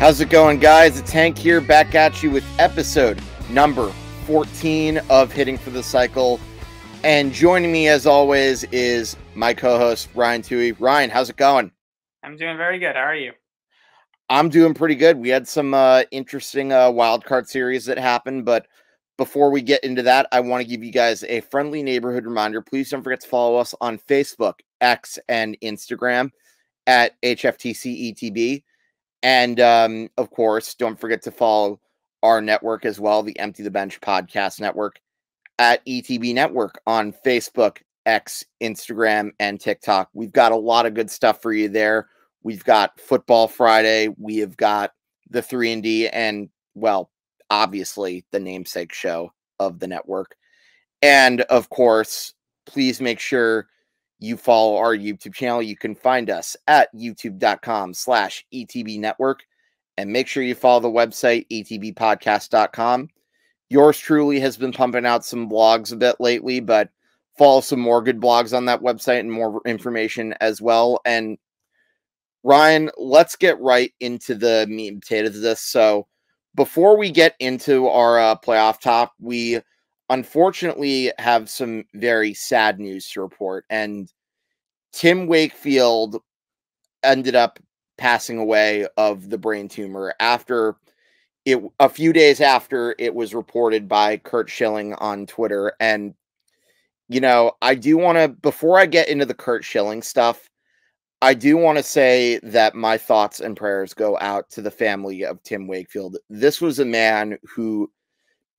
How's it going, guys? It's Hank here, back at you with episode number 14 of Hitting for the Cycle. And joining me, as always, is my co-host, Ryan Touhey. Ryan, how's it going? I'm doing very good. How are you? I'm doing pretty good. We had some interesting wildcard series that happened, but before we get into that, I want to give you guys a friendly neighborhood reminder. Please don't forget to follow us on Facebook, X, and Instagram at HFTC ETB. And, of course, don't forget to follow our network as well, the Empty the Bench Podcast Network, at ETB Network on Facebook, X, Instagram, and TikTok. We've got a lot of good stuff for you there. We've got Football Friday. We have got the 3&D and, well, obviously the namesake show of the network. And, of course, please make sure you follow our YouTube channel. You can find us at youtube.com/ETB Network. And make sure you follow the website, etbpodcast.com. Yours truly has been pumping out some blogs a bit lately, but follow some more good blogs on that website and more information as well. And Ryan, let's get right into the meat and potatoes of this. So before we get into our playoff talk, we unfortunately have some very sad news to report. And Tim Wakefield ended up passing away of the brain tumor after it, a few days after it was reported by Curt Schilling on Twitter. And, you know, I do want to, before I get into the Curt Schilling stuff, I do want to say that my thoughts and prayers go out to the family of Tim Wakefield. This was a man who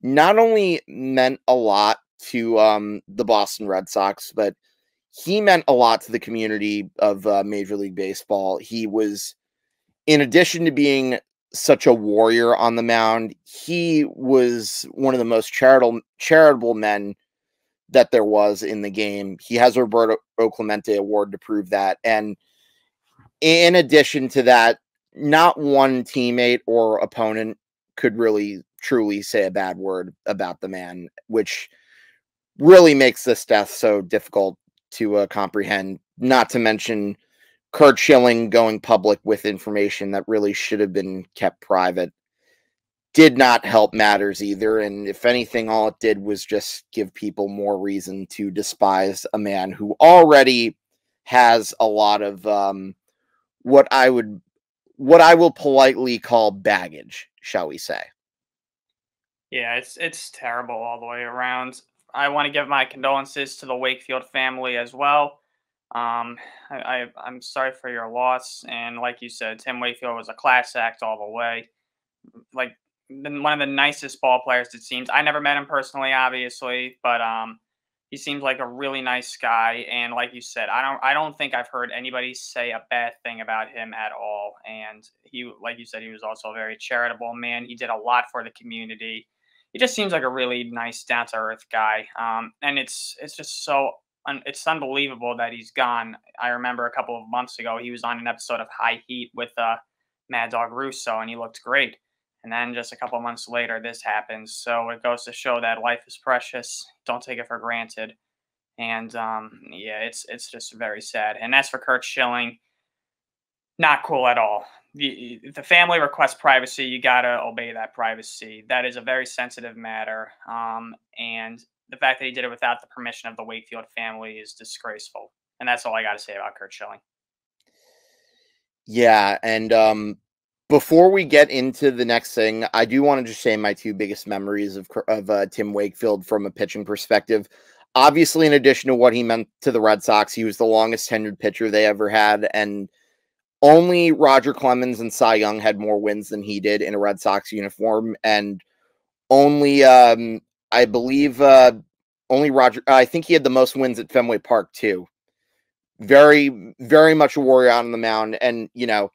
not only meant a lot to the Boston Red Sox, but he meant a lot to the community of Major League Baseball. He was, in addition to being such a warrior on the mound, he was one of the most charitable men that there was in the game. He has a Roberto Clemente Award to prove that. And in addition to that, not one teammate or opponent could really truly say a bad word about the man, which really makes this death so difficult to comprehend. Not to mention Curt Schilling going public with information that really should have been kept private did not help matters either. And if anything, all it did was just give people more reason to despise a man who already has a lot of what I will politely call baggage, shall we say. Yeah, it's terrible all the way around. I want to give my condolences to the Wakefield family as well. I'm sorry for your loss, and like you said, Tim Wakefield was a class act all the way. Like, one of the nicest ball players, it seems. I never met him personally, obviously, but he seems like a really nice guy. And like you said, I don't think I've heard anybody say a bad thing about him at all. And he, like you said, he was also a very charitable man. He did a lot for the community. He just seems like a really nice, down to earth guy. And it's just so it's unbelievable that he's gone. I remember a couple of months ago he was on an episode of High Heat with Mad Dog Russo, and he looked great. And then just a couple of months later, this happens. So it goes to show that life is precious. Don't take it for granted. And yeah, it's just very sad. And as for Curt Schilling, not cool at all. If the family requests privacy, you gotta obey that privacy. That is a very sensitive matter. And the fact that he did it without the permission of the Wakefield family is disgraceful. And that's all I got to say about Curt Schilling. Yeah, and before we get into the next thing, I do want to just say my two biggest memories of Tim Wakefield from a pitching perspective. Obviously, in addition to what he meant to the Red Sox, he was the longest tenured pitcher they ever had, and only Roger Clemens and Cy Young had more wins than he did in a Red Sox uniform, and only, I believe, only Roger, I think he had the most wins at Fenway Park, too. Very, very much a warrior out on the mound, and, you know,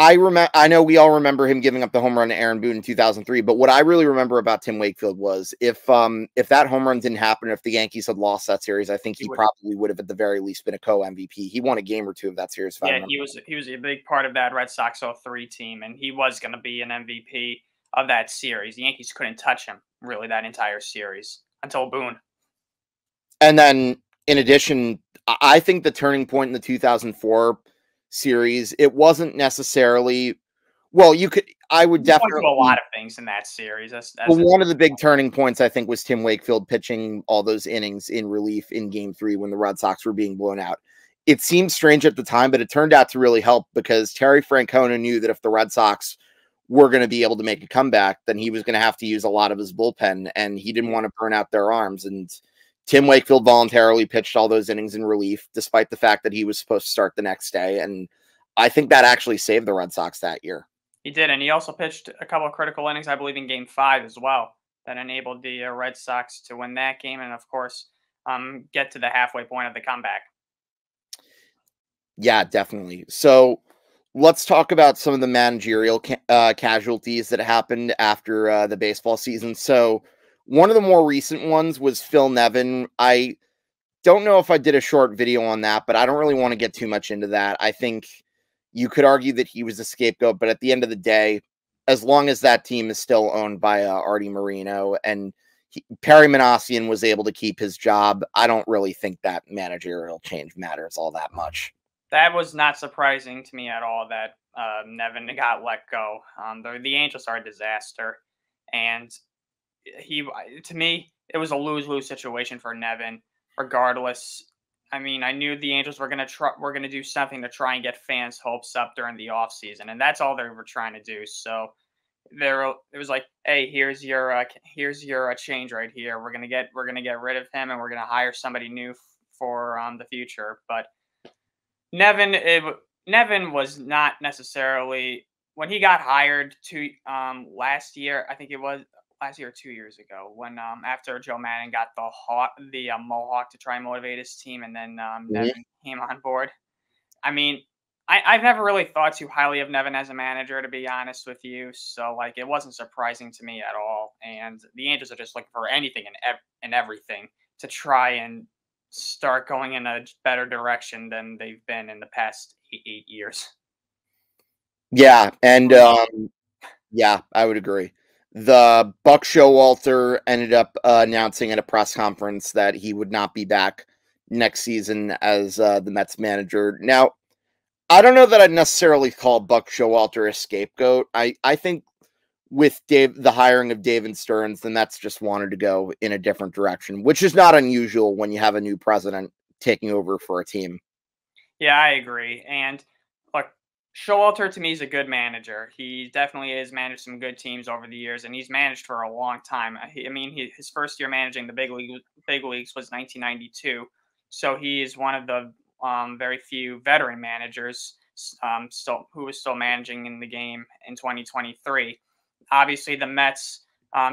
I know we all remember him giving up the home run to Aaron Boone in 2003, but what I really remember about Tim Wakefield was if that home run didn't happen, if the Yankees had lost that series, I think he probably would have at the very least been a co-MVP. He won a game or two of that series. Yeah, he was a big part of that Red Sox 03 team, and he was going to be an MVP of that series. The Yankees couldn't touch him really that entire series until Boone. And then in addition, I think the turning point in the 2004 series, it wasn't necessarily Well, I would He pointed to a lot definitely. of things in that series. Well, one of the big turning points, I think, was Tim Wakefield pitching all those innings in relief in Game 3 when the Red Sox were being blown out. It seemed strange at the time, but it turned out to really help because Terry Francona knew that if the Red Sox were going to be able to make a comeback, then he was going to have to use a lot of his bullpen, and he didn't want to burn out their arms. And Tim Wakefield voluntarily pitched all those innings in relief, despite the fact that he was supposed to start the next day. And I think that actually saved the Red Sox that year. He did, and he also pitched a couple of critical innings, I believe, in Game 5 as well, that enabled the Red Sox to win that game and, of course, get to the halfway point of the comeback. Yeah, definitely. So let's talk about some of the managerial casualties that happened after the baseball season. So one of the more recent ones was Phil Nevin. I don't know if I did a short video on that, but I don't really want to get too much into that. I think you could argue that he was a scapegoat, but at the end of the day, as long as that team is still owned by Artie Moreno and Perry Manassian was able to keep his job, I don't really think that managerial change matters all that much. That was not surprising to me at all that Nevin got let go. The Angels are a disaster, and to me, it was a lose-lose situation for Nevin. Regardless, I mean, I knew the Angels were gonna do something to try and get fans' hopes up during the offseason, and that's all they were trying to do. So it was like, hey, here's your change right here. We're gonna get rid of him, and we're gonna hire somebody new for the future. But Nevin was not necessarily when he got hired to last year. I think it was last year or 2 years ago when after Joe Madden got the mohawk to try and motivate his team, and then Nevin came on board. I mean, I've never really thought too highly of Nevin as a manager, to be honest with you. So like, it wasn't surprising to me at all. And the Angels are just looking for anything and everything to try and start going in a better direction than they've been in the past 8 years. Yeah, and yeah, I would agree. The Buck Showalter ended up announcing at a press conference that he would not be back next season as the Mets manager. Now, I don't know that I'd necessarily call Buck Showalter a scapegoat. I think with the hiring of David Stearns, the Mets just wanted to go in a different direction, which is not unusual when you have a new president taking over for a team. Yeah, I agree. And look, Showalter to me is a good manager. He definitely has managed some good teams over the years, and he's managed for a long time. His first year managing the big leagues was 1992, so he is one of the very few veteran managers who is still managing in the game in 2023. Obviously, the Mets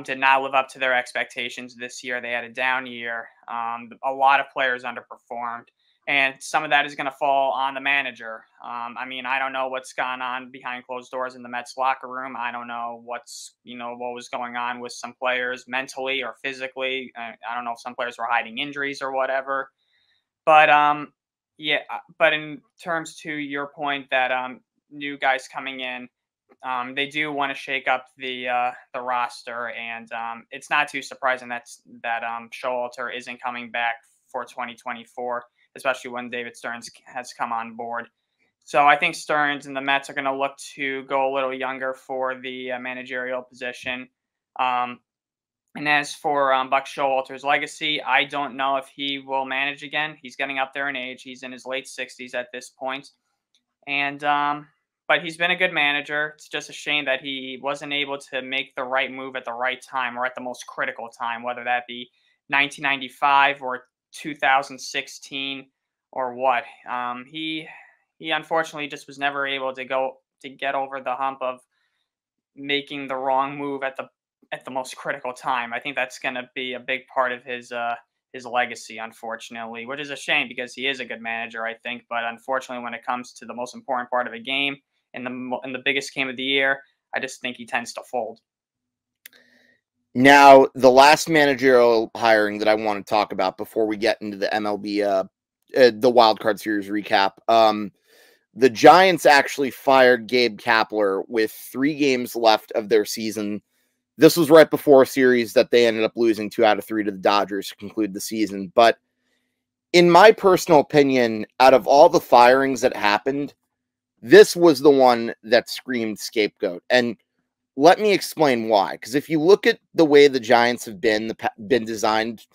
did not live up to their expectations this year. They had a down year. A lot of players underperformed, and some of that is going to fall on the manager. I don't know what's gone on behind closed doors in the Mets locker room. I don't know what was going on with some players mentally or physically. I don't know if some players were hiding injuries or whatever. But yeah. But in terms to your point that new guys coming in, they do want to shake up the roster, and it's not too surprising that Showalter isn't coming back for 2024, especially when David Stearns has come on board. So I think Stearns and the Mets are going to look to go a little younger for the managerial position. And as for Buck Showalter's legacy, I don't know if he will manage again. He's getting up there in age. He's in his late 60s at this point. And but he's been a good manager. It's just a shame that he wasn't able to make the right move at the right time or at the most critical time, whether that be 1995 or 2016 or what. He unfortunately just was never able to get over the hump of making the wrong move at the most critical time. I think that's going to be a big part of his legacy, unfortunately, which is a shame because he is a good manager, I think. But unfortunately, when it comes to the most important part of a game in the biggest game of the year, I just think he tends to fold. Now, the last managerial hiring that I want to talk about before we get into the MLB, the Wild Card Series recap, the Giants actually fired Gabe Kapler with 3 games left of their season. This was right before a series that they ended up losing 2 out of 3 to the Dodgers to conclude the season. But in my personal opinion, out of all the firings that happened, This was the one that screamed scapegoat. And let me explain why. Because if you look at the way the Giants have been designed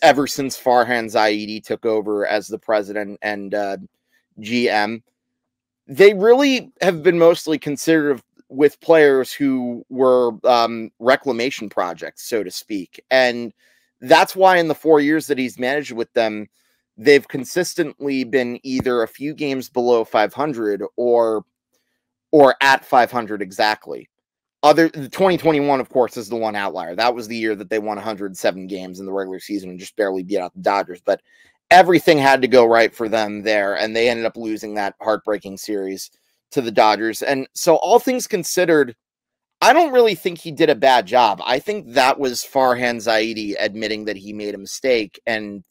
ever since Farhan Zaidi took over as the president and GM, they really have been mostly considered with players who were reclamation projects, so to speak. And that's why in the 4 years that he's managed with them, they've consistently been either a few games below 500 or at 500 exactly. The 2021, of course, is the one outlier. That was the year that they won 107 games in the regular season and just barely beat out the Dodgers. But everything had to go right for them there, and they ended up losing that heartbreaking series to the Dodgers. And so, all things considered, I don't really think he did a bad job. I think that was Farhan Zaidi admitting that he made a mistake. And,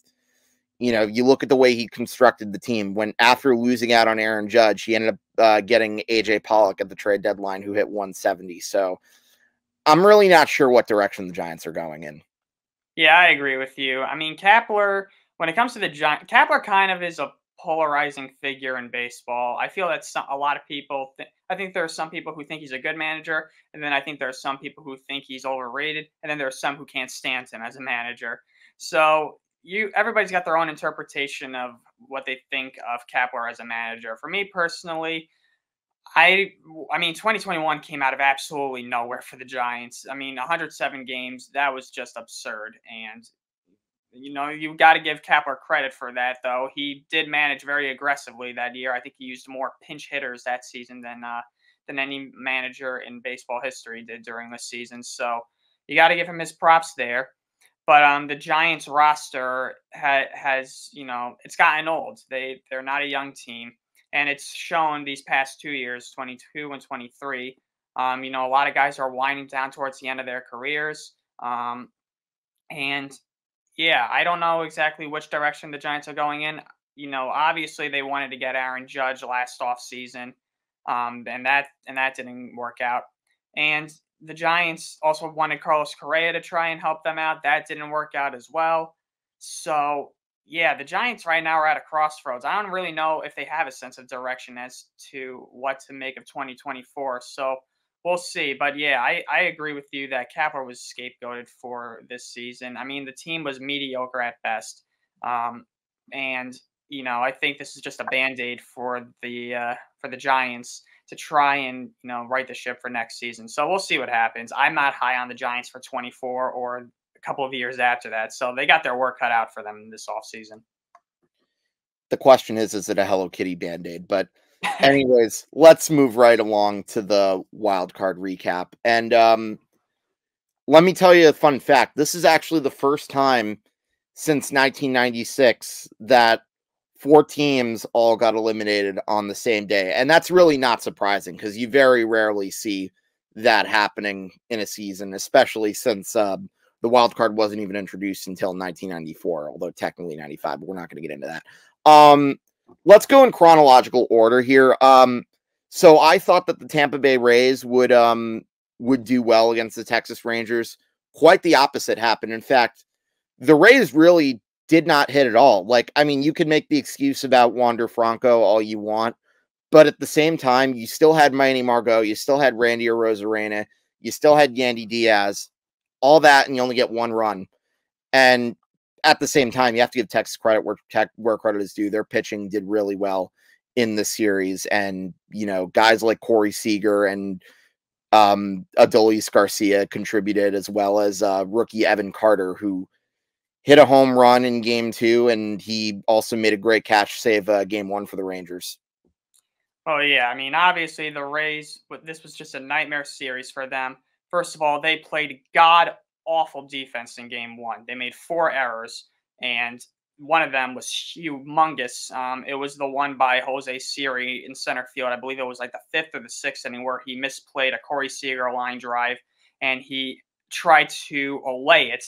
you know, you look at the way he constructed the team. When after losing out on Aaron Judge, he ended up getting AJ Pollock at the trade deadline, who hit 170. So I'm really not sure what direction the Giants are going in. Yeah, I agree with you. I mean, Kapler, when it comes to the Giants, Kapler kind of is a polarizing figure in baseball. I feel that a lot of people, I think there are some people who think he's a good manager, and then I think there are some people who think he's overrated, and then there are some who can't stand him as a manager. So everybody's got their own interpretation of what they think of Kapler as a manager. For me personally, I mean, 2021 came out of absolutely nowhere for the Giants. I mean, 107 games, that was just absurd. And, you know, you got to give Kapler credit for that, though. He did manage very aggressively that year. I think he used more pinch hitters that season than any manager in baseball history did during the season. So you got to give him his props there. But the Giants roster has, you know, it's gotten old. They're not a young team. And it's shown these past 2 years, 22 and 23. You know, a lot of guys are winding down towards the end of their careers. And yeah, I don't know exactly which direction the Giants are going in. You know, obviously they wanted to get Aaron Judge last offseason, and that didn't work out. And the Giants also wanted Carlos Correa to try and help them out. That didn't work out as well. So yeah, the Giants right now are at a crossroads. I don't really know if they have a sense of direction as to what to make of 2024. So we'll see. But yeah, I agree with you that Kapler was scapegoated for this season. I mean, the team was mediocre at best. And you know, I think this is just a band-aid for the Giants to try and, you know, right the ship for next season. So we'll see what happens. I'm not high on the Giants for 24 or a couple of years after that. So they got their work cut out for them this offseason. The question is it a Hello Kitty Band-Aid? But anyways, let's move right along to the wild card recap. And let me tell you a fun fact. This is actually the first time since 1996 that 4 teams all got eliminated on the same day. And that's really not surprising because you very rarely see that happening in a season, especially since the wild card wasn't even introduced until 1994, although technically 95, but we're not going to get into that. Let's go in chronological order here. So I thought that the Tampa Bay Rays would do well against the Texas Rangers. Quite the opposite happened. In fact, the Rays really did not hit at all. Like, I mean, you could make the excuse about Wander Franco all you want, but at the same time, you still had Manny Margot, you still had Randy Arozarena, you still had Yandy Diaz, all that, and you only get 1 run. And at the same time, you have to give Texas credit where credit is due. Their pitching did really well in the series, and, you know, guys like Corey Seager and Adolis Garcia contributed, as well as rookie Evan Carter, who hit a home run in game 2, and he also made a great catch save game 1 for the Rangers. Oh, yeah. I mean, obviously, the Rays, this was just a nightmare series for them. First of all, they played god-awful defense in game 1. They made 4 errors, and one of them was humongous. It was the one by Jose Siri in center field. I believe it was like the 5th or the 6th inning where he misplayed a Corey Seager line drive, and he tried to allay it,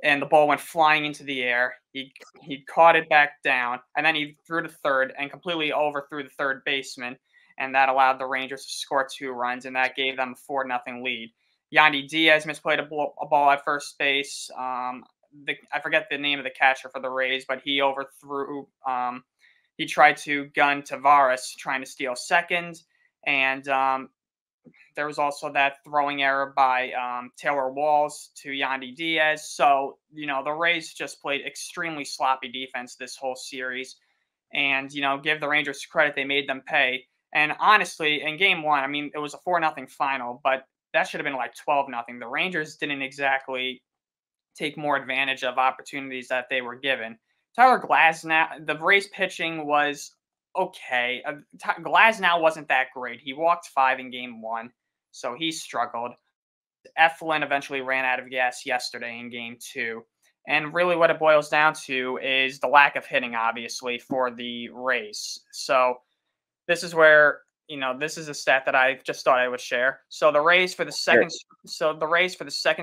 and the ball went flying into the air. He caught it back down, and then he threw to third and completely overthrew the third baseman, and that allowed the Rangers to score 2 runs, and that gave them a 4-0 lead. Yandy Diaz misplayed a ball at first base. I forget the name of the catcher for the Rays, but he overthrew he tried to gun Tavares, trying to steal second, and there was also that throwing error by Taylor Walls to Yandy Diaz. So, the Rays just played extremely sloppy defense this whole series. And, give the Rangers credit, they made them pay. And honestly, in game one, I mean, it was a 4-0 final, but that should have been like 12-0. The Rangers didn't exactly take more advantage of opportunities that they were given. Tyler Glasnow, the Rays pitching was okay. Glasnow wasn't that great. He walked 5 in game one, so he struggled. Eflin eventually ran out of gas yesterday in game two. And really, what it boils down to is the lack of hitting, obviously, for the Rays. So this is where this is a stat that I just thought I would share. So the Rays for the second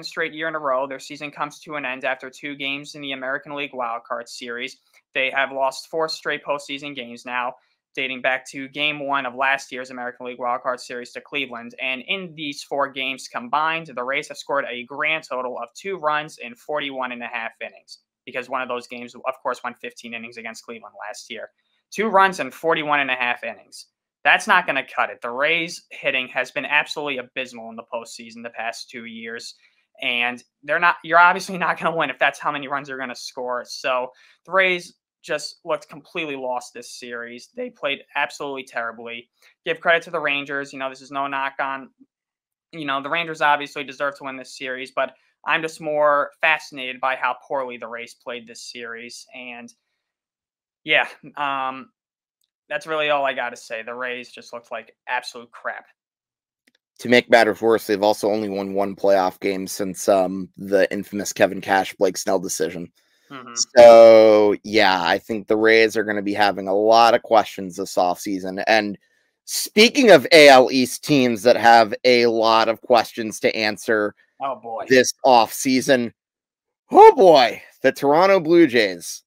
straight year in a row, their season comes to an end after 2 games in the American League Wildcard Series. They have lost 4 straight postseason games now, dating back to Game 1 of last year's American League Wildcard Series to Cleveland. And in these 4 games combined, the Rays have scored a grand total of 2 runs in 41 and a half innings, because one of those games, of course, went 15 innings against Cleveland last year. 2 runs in 41 and a half innings. That's not going to cut it. The Rays hitting has been absolutely abysmal in the postseason the past 2 years. And you're obviously not going to win if that's how many runs you're going to score. So the Rays just looked completely lost this series. They played absolutely terribly. Give credit to the Rangers. This is no knock on, the Rangers obviously deserve to win this series, but I'm just more fascinated by how poorly the Rays played this series. And yeah, that's really all I got to say. The Rays just looked like absolute crap. To make matters worse, they've also only won 1 playoff game since the infamous Kevin Cash Blake Snell decision. Mm-hmm. So, yeah, I think the Rays are going to be having a lot of questions this offseason. And speaking of AL East teams that have a lot of questions to answer this offseason, oh boy, the Toronto Blue Jays.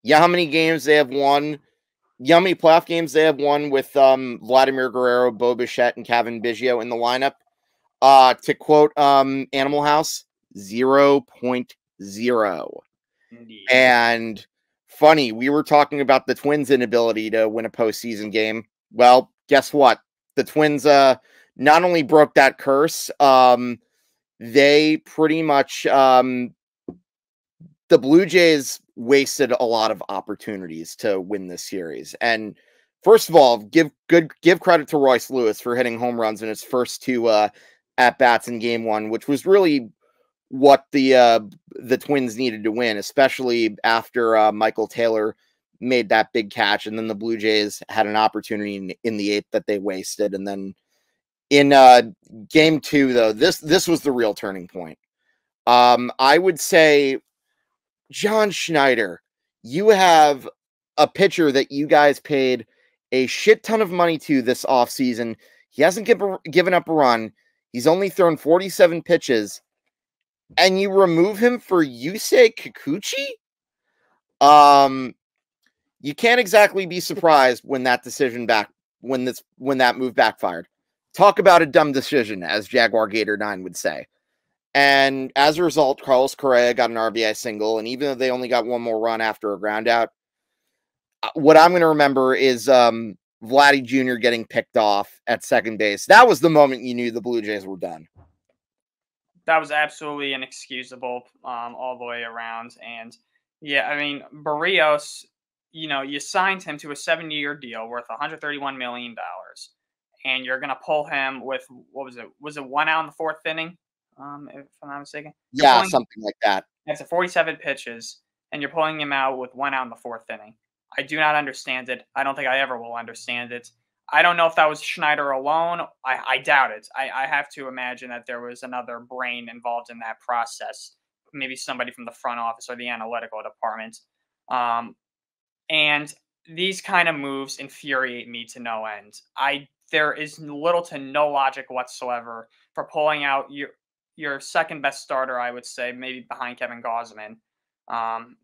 Yeah, how many games they have won? Yeah, how many playoff games they have won with Vladimir Guerrero, Bo Bichette, and Kevin Biggio in the lineup? To quote Animal House, 0.0. Indeed. And funny, we were talking about the Twins' inability to win a postseason game. Well, guess what? The Twins not only broke that curse, they pretty much the Blue Jays wasted a lot of opportunities to win this series. And first of all, give credit to Royce Lewis for hitting home runs in his first 2 at bats in game 1, which was really what the Twins needed to win, especially after Michael Taylor made that big catch, and then the Blue Jays had an opportunity in the 8th that they wasted. And then in game 2, though, this was the real turning point. I would say, John Schneider, you have a pitcher that you guys paid a shit ton of money to this offseason. He hasn't given up a run. He's only thrown 47 pitches. And you remove him for Yusei Kikuchi? You can't exactly be surprised when that move backfired. Talk about a dumb decision, as Jaguar Gator 9 would say. And as a result, Carlos Correa got an RBI single, and even though they only got 1 more run after a ground out, what I'm going to remember is Vladdy Jr. getting picked off at second base. That was the moment you knew the Blue Jays were done. That was absolutely inexcusable all the way around. And yeah, I mean, Barrios, you signed him to a 7-year deal worth $131 million. And you're going to pull him with, what was it? Was it 1 out in the 4th inning? If I'm not mistaken. Yeah, something like that. That's 47 pitches, and you're pulling him out with 1 out in the 4th inning. I do not understand it. I don't think I ever will understand it. I don't know if that was Schneider alone. I doubt it. I have to imagine that there was another brain involved in that process, maybe somebody from the front office or the analytical department. And these kind of moves infuriate me to no end. There is little to no logic whatsoever for pulling out your second best starter, I would say, maybe behind Kevin Gausman,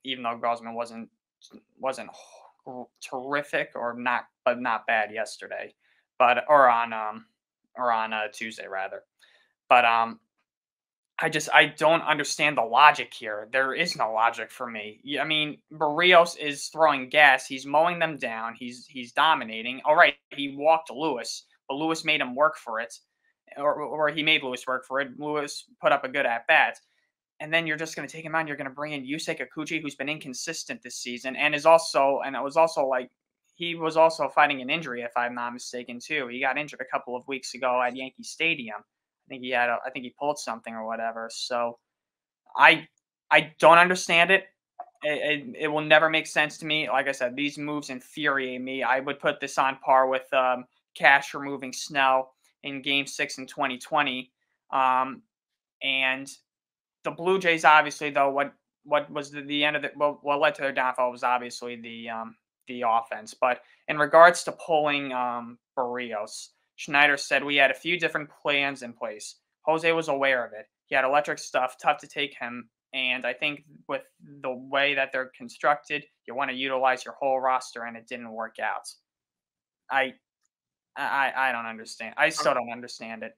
even though Gausman wasn't terrific or not bad yesterday, or on Tuesday rather. But I don't understand the logic here. There is no logic for me. I mean, Barrios is throwing gas. He's mowing them down. He's dominating. All right, he walked Lewis, but Lewis made him work for it, or he made Lewis work for it. Lewis put up a good at bat, and then you're just going to take him out. And you're going to bring in Yusei Kikuchi, who's been inconsistent this season, and it was also like he was also fighting an injury, if I'm not mistaken, too. He got injured a couple of weeks ago at Yankee Stadium. I think he pulled something or whatever. So I don't understand it. It will never make sense to me. Like I said, these moves infuriate me. I would put this on par with Cash removing Snell in Game 6 in 2020. And the Blue Jays, obviously, though, what was the end of it? Well, what led to their downfall was obviously the offense. But in regards to pulling Barrios, Schneider said we had a few different plans in place. Jose was aware of it. He had electric stuff, tough to take him. And I think with the way that they're constructed, you want to utilize your whole roster, and it didn't work out. I don't understand. I still don't understand it.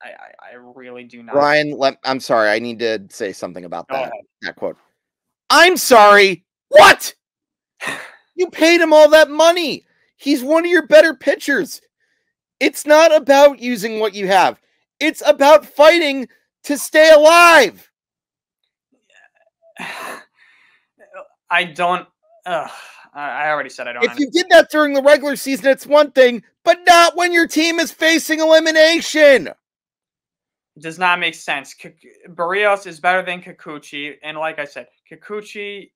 I really do not. Ryan, I'm sorry. I need to say something about that quote. I'm sorry. What? You paid him all that money. He's one of your better pitchers. It's not about using what you have. It's about fighting to stay alive. I don't. I already said I don't. If you did that during the regular season, it's one thing, but not when your team is facing elimination. It does not make sense. Barrios is better than Kikuchi, and like I said, Kikuchi,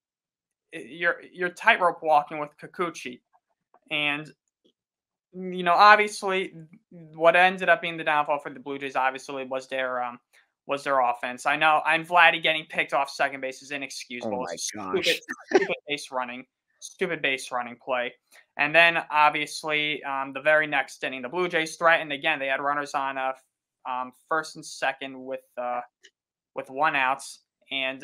you're tightrope walking with Kikuchi, and obviously, what ended up being the downfall for the Blue Jays obviously was their offense. I know I'm Vladdy getting picked off second base is inexcusable. Oh my gosh. Stupid base running play. And then obviously the very next inning, the Blue Jays threatened again. They had runners on first and second with one outs, and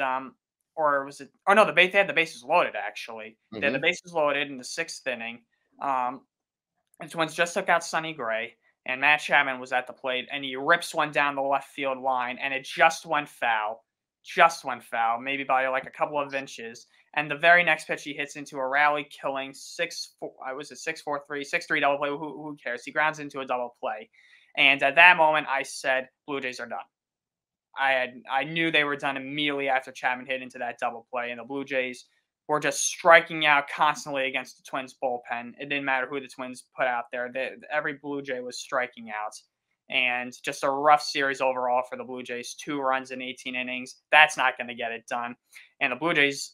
or was it? Oh no, they had the bases loaded actually. Mm-hmm. They had the bases loaded in the sixth inning. The Twins just took out Sonny Gray, and Matt Chapman was at the plate, and he rips one down the left field line, and it just went foul. Maybe by like a couple of inches. And the very next pitch, he hits into a rally-killing 6-3 double play. Who cares? He grounds into a double play. And at that moment, I said, Blue Jays are done. I knew they were done immediately after Chapman hit into that double play, and the Blue Jays were just striking out constantly against the Twins bullpen. It didn't matter who the Twins put out there. Every Blue Jay was striking out. And just a rough series overall for the Blue Jays. 2 runs in 18 innings. That's not going to get it done. And the Blue Jays,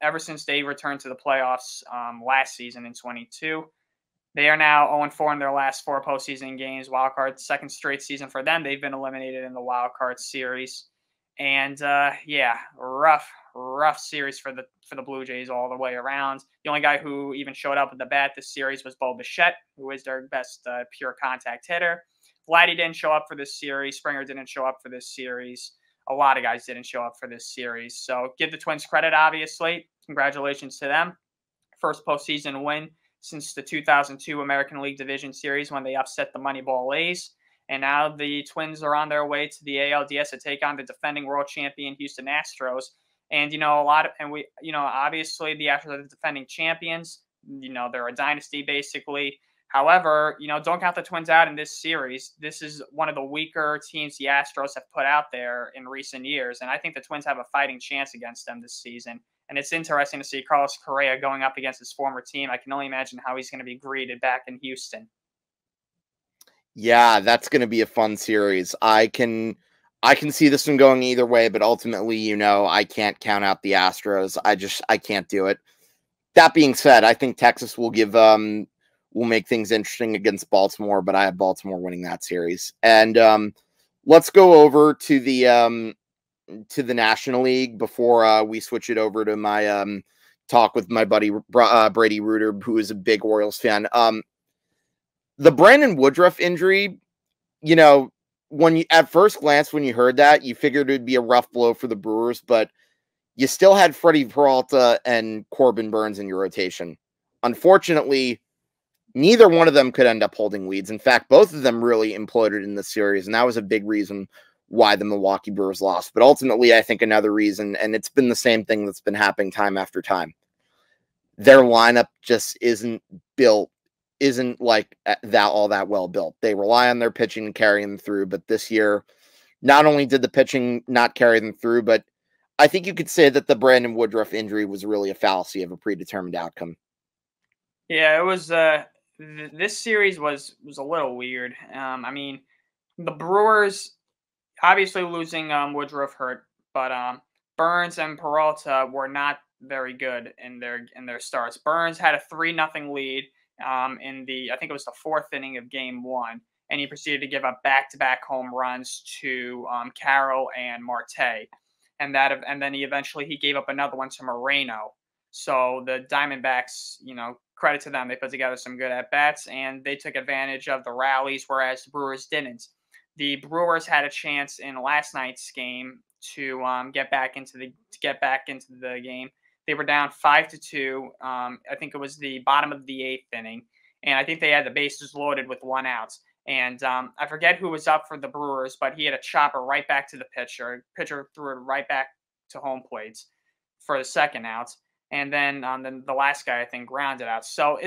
ever since they returned to the playoffs last season in 22, they are now 0-4 in their last 4 postseason games. Wild card, second straight season for them. They've been eliminated in the wild card series. And rough series for the Blue Jays all the way around. The only guy who even showed up at the bat this series was Bo Bichette, who is their best pure contact hitter. Vladdy didn't show up for this series. Springer didn't show up for this series. A lot of guys didn't show up for this series. So give the Twins credit, obviously. Congratulations to them. First postseason win since the 2002 American League Division Series when they upset the Moneyball A's. And now the Twins are on their way to the ALDS to take on the defending world champion Houston Astros. And, obviously the Astros are the defending champions. They're a dynasty basically. However, don't count the Twins out in this series. This is one of the weaker teams the Astros have put out there in recent years. And I think the Twins have a fighting chance against them this season. And it's interesting to see Carlos Correa going up against his former team. I can only imagine how he's going to be greeted back in Houston. Yeah, that's going to be a fun series. I can see this one going either way, but ultimately, I can't count out the Astros. I can't do it. That being said, I think Texas will make things interesting against Baltimore, but I have Baltimore winning that series. And let's go over to the National League before we switch it over to my talk with my buddy Brady Reuter, who is a big Orioles fan. The Brandon Woodruff injury, at first glance, when you heard that, you figured it would be a rough blow for the Brewers, but you still had Freddie Peralta and Corbin Burns in your rotation. Unfortunately, neither one of them could end up holding leads. In fact, both of them really imploded in the series, and that was a big reason why the Milwaukee Brewers lost. But ultimately, I think another reason, and it's been the same thing that's been happening time after time, their lineup just isn't like that all that well built. They rely on their pitching and carrying them through, but this year, not only did the pitching not carry them through, but I think you could say that the Brandon Woodruff injury was really a fallacy of a predetermined outcome. Yeah, it was. This series was a little weird. I mean, the Brewers obviously losing Woodruff hurt, but Burns and Peralta were not very good in their starts. Burns had a 3-0 lead in the, I think it was the 4th inning of Game 1, and he proceeded to give up back-to-back home runs to Carroll and Marte, and then he gave up another one to Moreno. So the Diamondbacks, credit to them, they put together some good at bats and they took advantage of the rallies, whereas the Brewers didn't. The Brewers had a chance in last night's game to get back into the game. They were down 5-2. I think it was the bottom of the 8th inning, and I think they had the bases loaded with 1 out. And I forget who was up for the Brewers, but he had a chopper right back to the pitcher. Pitcher threw it right back to home plate for the 2nd out. And then the last guy, I think, grounded out. So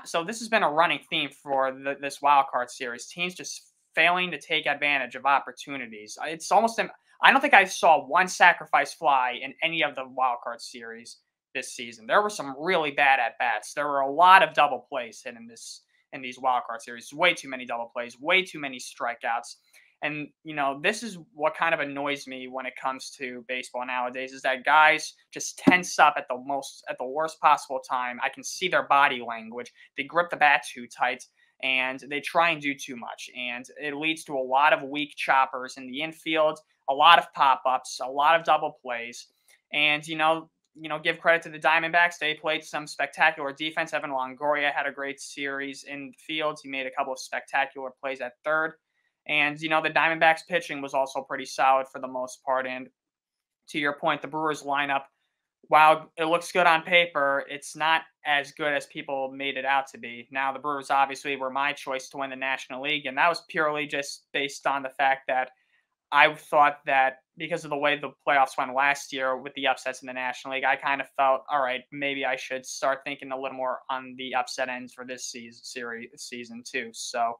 so this has been a running theme for this wild card series. Teams just failing to take advantage of opportunities. It's almost, I don't think I saw one sacrifice fly in any of the wild card series this season. There were some really bad at bats. There were a lot of double plays hit in these wild card series. Way too many double plays, way too many strikeouts. And, this is what kind of annoys me when it comes to baseball nowadays, is that guys just tense up at the worst possible time. I can see their body language. They grip the bat too tight and they try and do too much. And it leads to a lot of weak choppers in the infield, a lot of pop-ups, a lot of double plays. And, give credit to the Diamondbacks. They played some spectacular defense. Evan Longoria had a great series in the field. He made a couple of spectacular plays at third. And, the Diamondbacks pitching was also pretty solid for the most part. And to your point, the Brewers lineup, while it looks good on paper, it's not as good as people made it out to be. Now, the Brewers obviously were my choice to win the National League, and that was purely just based on the fact that I thought that because of the way the playoffs went last year with the upsets in the National League, I kind of felt, all right, maybe I should start thinking a little more on the upset ends for this season too. So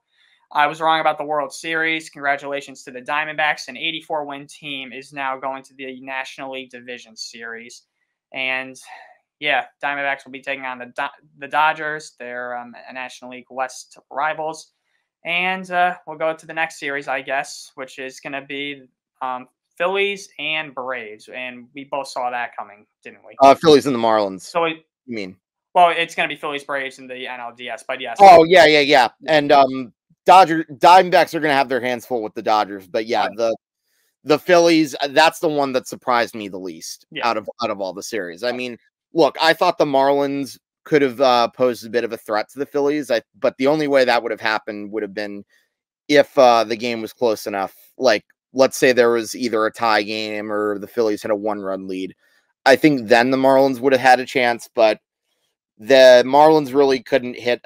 I was wrong about the World Series. Congratulations to the Diamondbacks. An 84-win team is now going to the National League Division Series. And, yeah, Diamondbacks will be taking on the Dodgers. They're a National League West rivals. And we'll go to the next series, I guess, which is going to be Phillies and Braves. And we both saw that coming, didn't we? Phillies and the Marlins. So you mean? Well, it's going to be Phillies, Braves in the NLDS, but yes. Oh, yeah. And Diamondbacks are going to have their hands full with the Dodgers. But, yeah, Right. The Phillies, that's the one that surprised me the least out of all the series. I mean, look, I thought the Marlins could have posed a bit of a threat to the Phillies. But the only way that would have happened would have been if the game was close enough. Like, let's say there was either a tie game or the Phillies had a 1-run lead. I think then the Marlins would have had a chance, but the Marlins really couldn't hit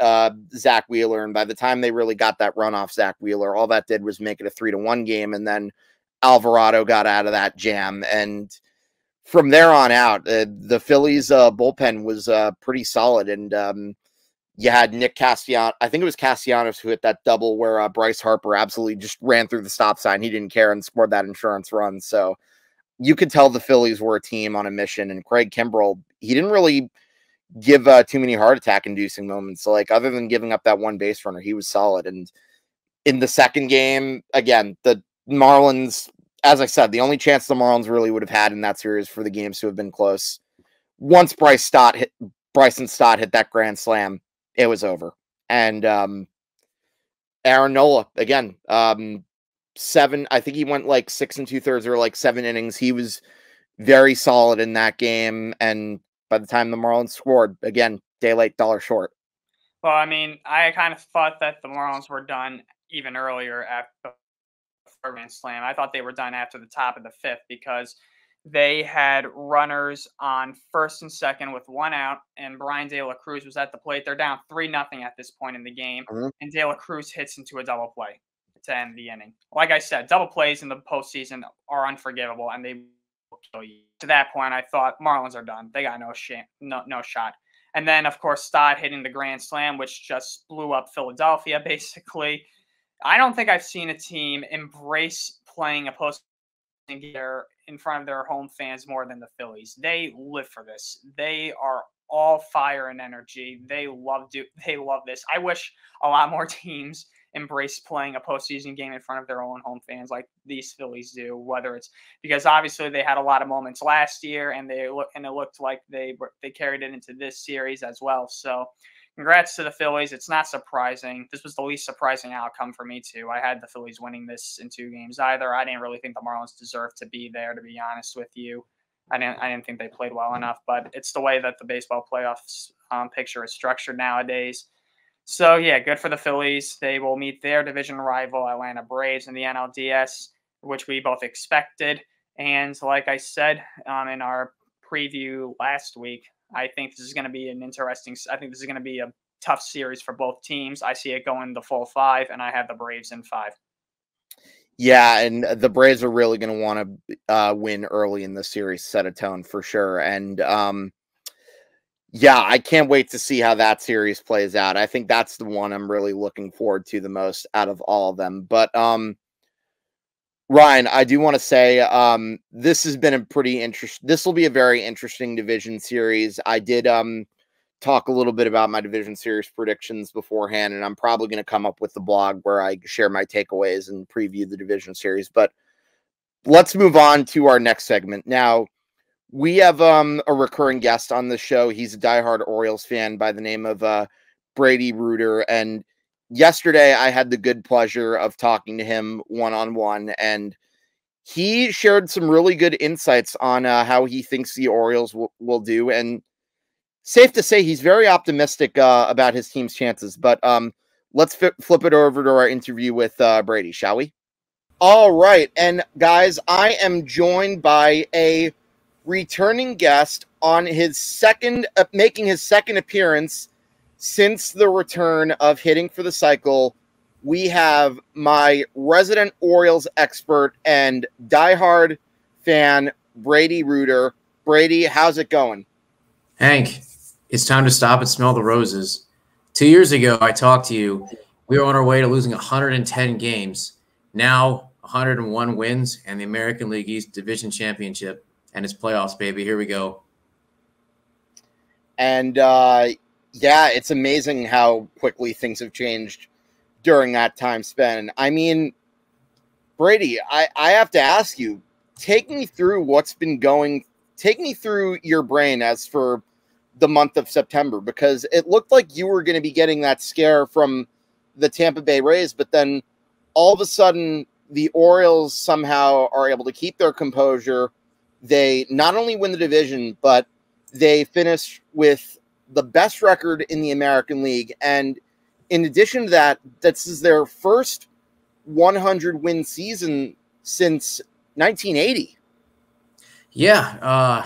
Zach Wheeler. And by the time they really got that run off Zach Wheeler, all that did was make it a 3-1 game. And then Alvarado got out of that jam. And from there on out, the Phillies bullpen was pretty solid. And you had Nick Castellanos. I think it was Castellanos who hit that double where Bryce Harper absolutely just ran through the stop sign. He didn't care and scored that insurance run. So you could tell the Phillies were a team on a mission. And Craig Kimbrell, he didn't really give too many heart attack inducing moments. So, like, other than giving up that one base runner, he was solid. And in the second game, again, the Marlins, as I said, the only chance the Marlins really would have had in that series for the games to have been close. Once Bryson Stott hit that grand slam, it was over. And Aaron Nola, again, I think he went like 6 2/3 or like 7 innings. He was very solid in that game. And by the time the Marlins scored, again, day late, dollar short. Well, I mean, I kind of thought that the Marlins were done even earlier after the Grand Slam. I thought they were done after the top of the 5th because they had runners on first and second with 1 out, and Brian De La Cruz was at the plate. They're down 3-0 at this point in the game, and De La Cruz hits into a double play to end the inning. Like I said, double plays in the postseason are unforgivable, and they will kill you. To that point, I thought Marlins are done. They got no shot. And then, of course, Stott hitting the grand slam, which just blew up Philadelphia, basically. I don't think I've seen a team embrace playing a postseason game in front of their home fans more than the Phillies. They live for this. They are all fire and energy. They love this. I wish a lot more teams embrace playing a postseason game in front of their own home fans like these Phillies do. Whether it's because obviously they had a lot of moments last year, and it looked like they carried it into this series as well. So, congrats to the Phillies. It's not surprising. This was the least surprising outcome for me too. I had the Phillies winning this in 2 games either. I didn't really think the Marlins deserved to be there, to be honest with you. I didn't think they played well enough, but it's the way that the baseball playoffs picture is structured nowadays. So, yeah, good for the Phillies. They will meet their division rival, Atlanta Braves, in the NLDS, which we both expected. And like I said in our preview last week, I think this is going to be a tough series for both teams. I see it going the full 5, and I have the Braves in 5. Yeah, and the Braves are really going to want to win early in the series, set a tone for sure. And yeah, I can't wait to see how that series plays out. I think that's the one I'm really looking forward to the most out of all of them. But Ryan, I do want to say this has been a pretty interesting. This will be a very interesting division series. I did talk a little bit about my division series predictions beforehand, and I'm probably going to come up with the blog where I share my takeaways and preview the division series. But let's move on to our next segment. Now, we have a recurring guest on the show. He's a diehard Orioles fan by the name of Brady Reuter, and yesterday I had the good pleasure of talking to him one-on-one, and he shared some really good insights on how he thinks the Orioles will do, and safe to say he's very optimistic about his team's chances. But let's flip it over to our interview with Brady, shall we? All right. And guys, I am joined by a returning guest on his making his second appearance since the return of Hitting for the Cycle. We have my resident Orioles expert and diehard fan, Brady Reuter. Brady, how's it going? Hank, it's time to stop and smell the roses. 2 years ago, I talked to you. We were on our way to losing 110 games. Now, 101 wins and the American League East Division Championship. And it's playoffs, baby. Here we go. And, yeah, it's amazing how quickly things have changed during that time span. I mean, Brady, I have to ask you, take me through your brain as for the month of September, because it looked like you were going to be getting that scare from the Tampa Bay Rays, but then all of a sudden the Orioles somehow are able to keep their composure. They not only win the division, but they finish with the best record in the American League. And in addition to that, this is their first 100-win season since 1980. Yeah.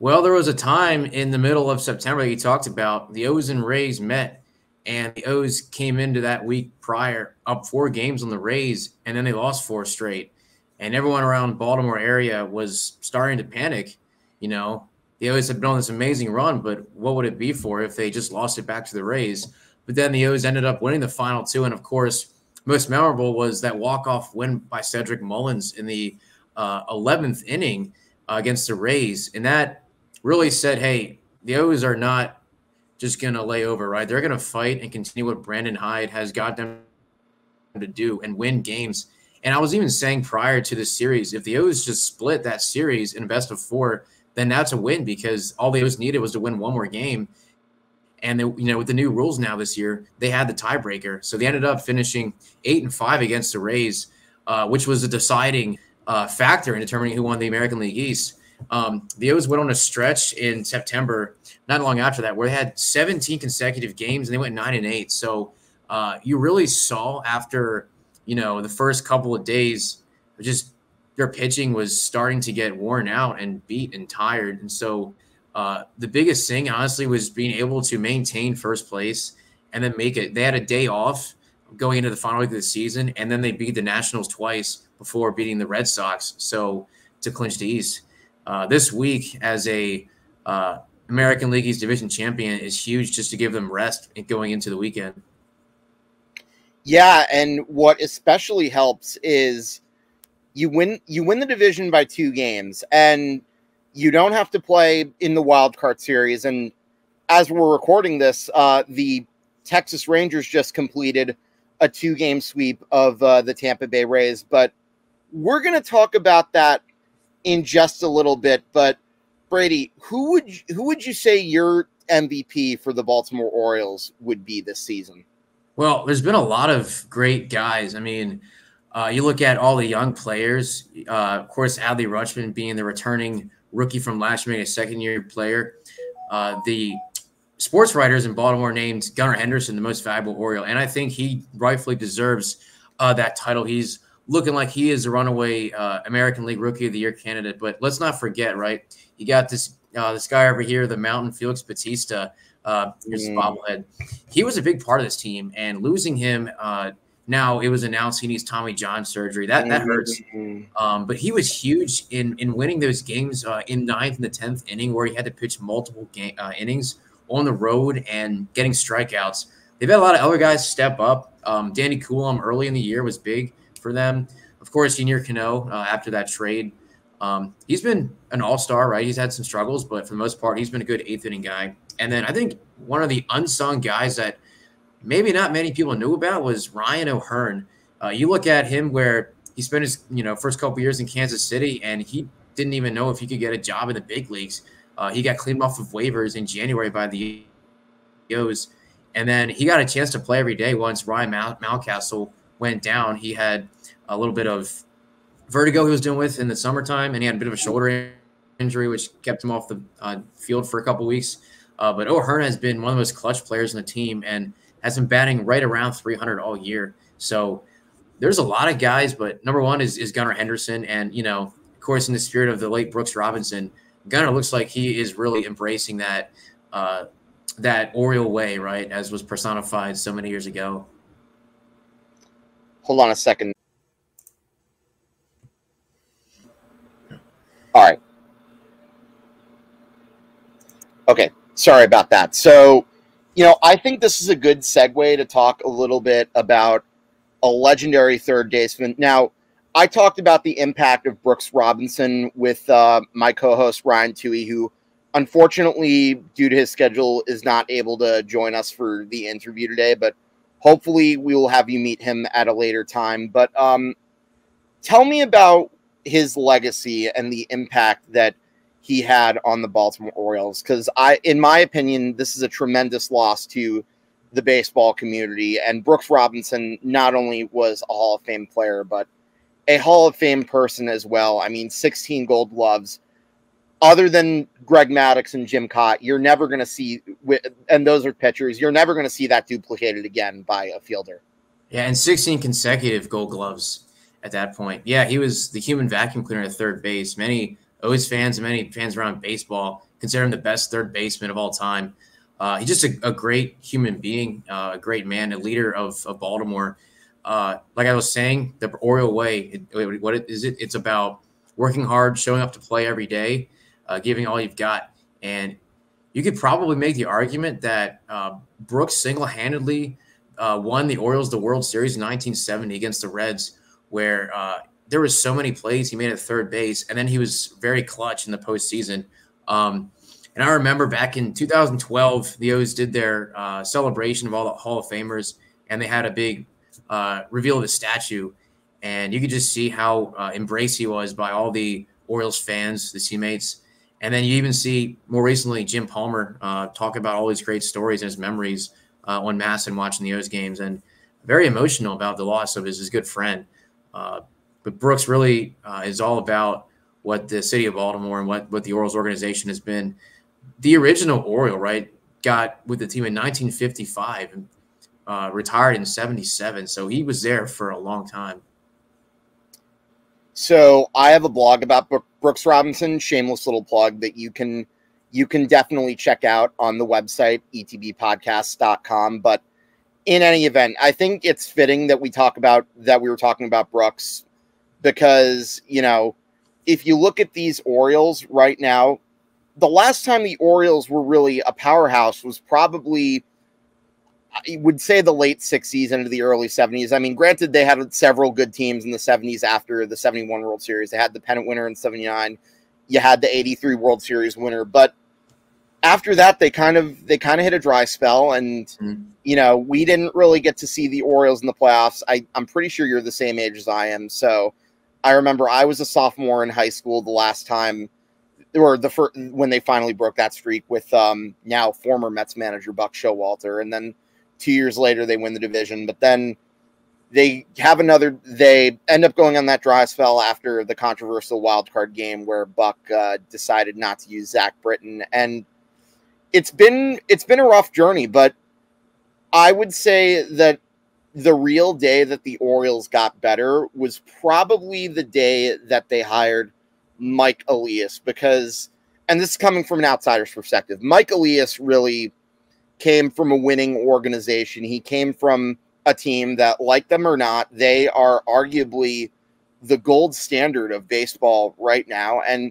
Well, there was a time in the middle of September that you talked about. The O's and Rays met, and the O's came into that week prior up 4 games on the Rays, and then they lost 4 straight. And everyone around Baltimore area was starting to panic. You know, the O's had been on this amazing run, but what would it be for if they just lost it back to the Rays? But then the O's ended up winning the final 2. And, of course, most memorable was that walk-off win by Cedric Mullins in the 11th inning against the Rays. And that really said, hey, the O's are not just going to lay over, right? They're going to fight and continue what Brandon Hyde has got them to do and win games. And I was even saying prior to this series, if the O's just split that series in best of 4, then that's a win, because all the O's needed was to win one more game. And they, you know, with the new rules now this year, they had the tiebreaker. So they ended up finishing 8-5 against the Rays, which was a deciding factor in determining who won the American League East. The O's went on a stretch in September, not long after that, where they had 17 consecutive games and they went 9-8. So you really saw after, you know, the first couple of days, just their pitching was starting to get worn out and beat and tired. And so the biggest thing, honestly, was being able to maintain first place and then make it. They had a day off going into the final week of the season, and then they beat the Nationals twice before beating the Red Sox, so to clinch the East. This week, as a American League East Division champion, is huge just to give them rest going into the weekend. Yeah, and what especially helps is you win the division by 2 games, and you don't have to play in the wild card series. And as we're recording this, the Texas Rangers just completed a 2-game sweep of the Tampa Bay Rays, but we're going to talk about that in just a little bit. But Brady, who would you say your MVP for the Baltimore Orioles would be this season? Well, there's been a lot of great guys. I mean, you look at all the young players, of course, Adley Rutschman being the returning rookie from last year, a second-year player. The sports writers in Baltimore named Gunnar Henderson the most valuable Oriole, and I think he rightfully deserves that title. He's looking like he is a runaway American League Rookie of the Year candidate. But let's not forget, right? You got this guy over here, the Mountain, Felix Bautista. Here's the bobblehead. He was a big part of this team, and losing him, now it was announced he needs Tommy John surgery. That hurts. But he was huge in winning those games in 9th and the 10th inning, where he had to pitch multiple innings on the road and getting strikeouts. They've had a lot of other guys step up. Danny Coulomb early in the year was big for them. Of course, Junior Cano after that trade. He's been an all-star, right? He's had some struggles, but for the most part, he's been a good 8th inning guy. And then I think one of the unsung guys that maybe not many people knew about was Ryan O'Hearn. You look at him where he spent his first couple years in Kansas City, and he didn't even know if he could get a job in the big leagues. He got cleaned off of waivers in January by the O's, and then he got a chance to play every day once Ryan Mountcastle went down. He had a little bit of vertigo he was dealing with in the summertime, and he had a bit of a shoulder injury, which kept him off the field for a couple weeks. But O'Hearn has been one of the most clutch players in the team and has been batting right around 300 all year. So there's a lot of guys, but number one is Gunnar Henderson. And, of course, in the spirit of the late Brooks Robinson, Gunnar looks like he is really embracing that Oriole way, right, as was personified so many years ago. Hold on a second. All right. Okay. Sorry about that. So, I think this is a good segue to talk a little bit about a legendary third baseman. Now, I talked about the impact of Brooks Robinson with my co-host Ryan Touhey, who unfortunately, due to his schedule, is not able to join us for the interview today, but hopefully we will have you meet him at a later time. But tell me about his legacy and the impact that he had on the Baltimore Orioles, because in my opinion, this is a tremendous loss to the baseball community. And Brooks Robinson not only was a Hall of Fame player, but a Hall of Fame person as well. I mean, 16 Gold Gloves. Other than Greg Maddux and Jim Cott, you're never going to see, and those are pitchers, you're never going to see that duplicated again by a fielder. Yeah, and 16 consecutive Gold Gloves at that point. Yeah, he was the human vacuum cleaner at third base. Many O's fans and many fans around baseball consider him the best third baseman of all time. He's just a great human being, a great man, a leader of Baltimore. Like I was saying, the Oriole way, what is it? It's about working hard, showing up to play every day, giving all you've got. And you could probably make the argument that Brooks single-handedly won the Orioles the World Series in 1970 against the Reds, where there was so many plays he made at third base, and then he was very clutch in the postseason. And I remember back in 2012, the O's did their celebration of all the Hall of Famers, and they had a big reveal of the statue. And you could just see how embraced he was by all the Orioles fans, the teammates. And then you even see more recently Jim Palmer talk about all these great stories and his memories on Mass and watching the O's games, and very emotional about the loss of his good friend. But Brooks really is all about what the city of Baltimore and what the Orioles organization has been. The original Oriole, right, got with the team in 1955 and retired in 77. So he was there for a long time. So I have a blog about Brooks Robinson, shameless little plug that you can definitely check out on the website, etbpodcast.com. But in any event, I think it's fitting that we were talking about Brooks, because, you know, if you look at these Orioles right now, the last time the Orioles were really a powerhouse was probably, I would say, the late 60s into the early 70s. I mean, granted, they had several good teams in the 70s after the 71 World Series. They had the pennant winner in 79. You had the 83 World Series winner. But after that, they kind of hit a dry spell. And, you know, we didn't really get to see the Orioles in the playoffs. I'm pretty sure you're the same age as I am. So I remember I was a sophomore in high school the last time, or the first, when they finally broke that streak with now former Mets manager Buck Showalter. And then 2 years later, they win the division. But then they end up going on that dry spell after the controversial wild card game where Buck decided not to use Zach Britton. And it's been a rough journey, but I would say that the real day that the Orioles got better was probably the day that they hired Mike Elias, because, and this is coming from an outsider's perspective, Mike Elias really came from a winning organization. He came from a team that, like them or not, they are arguably the gold standard of baseball right now. And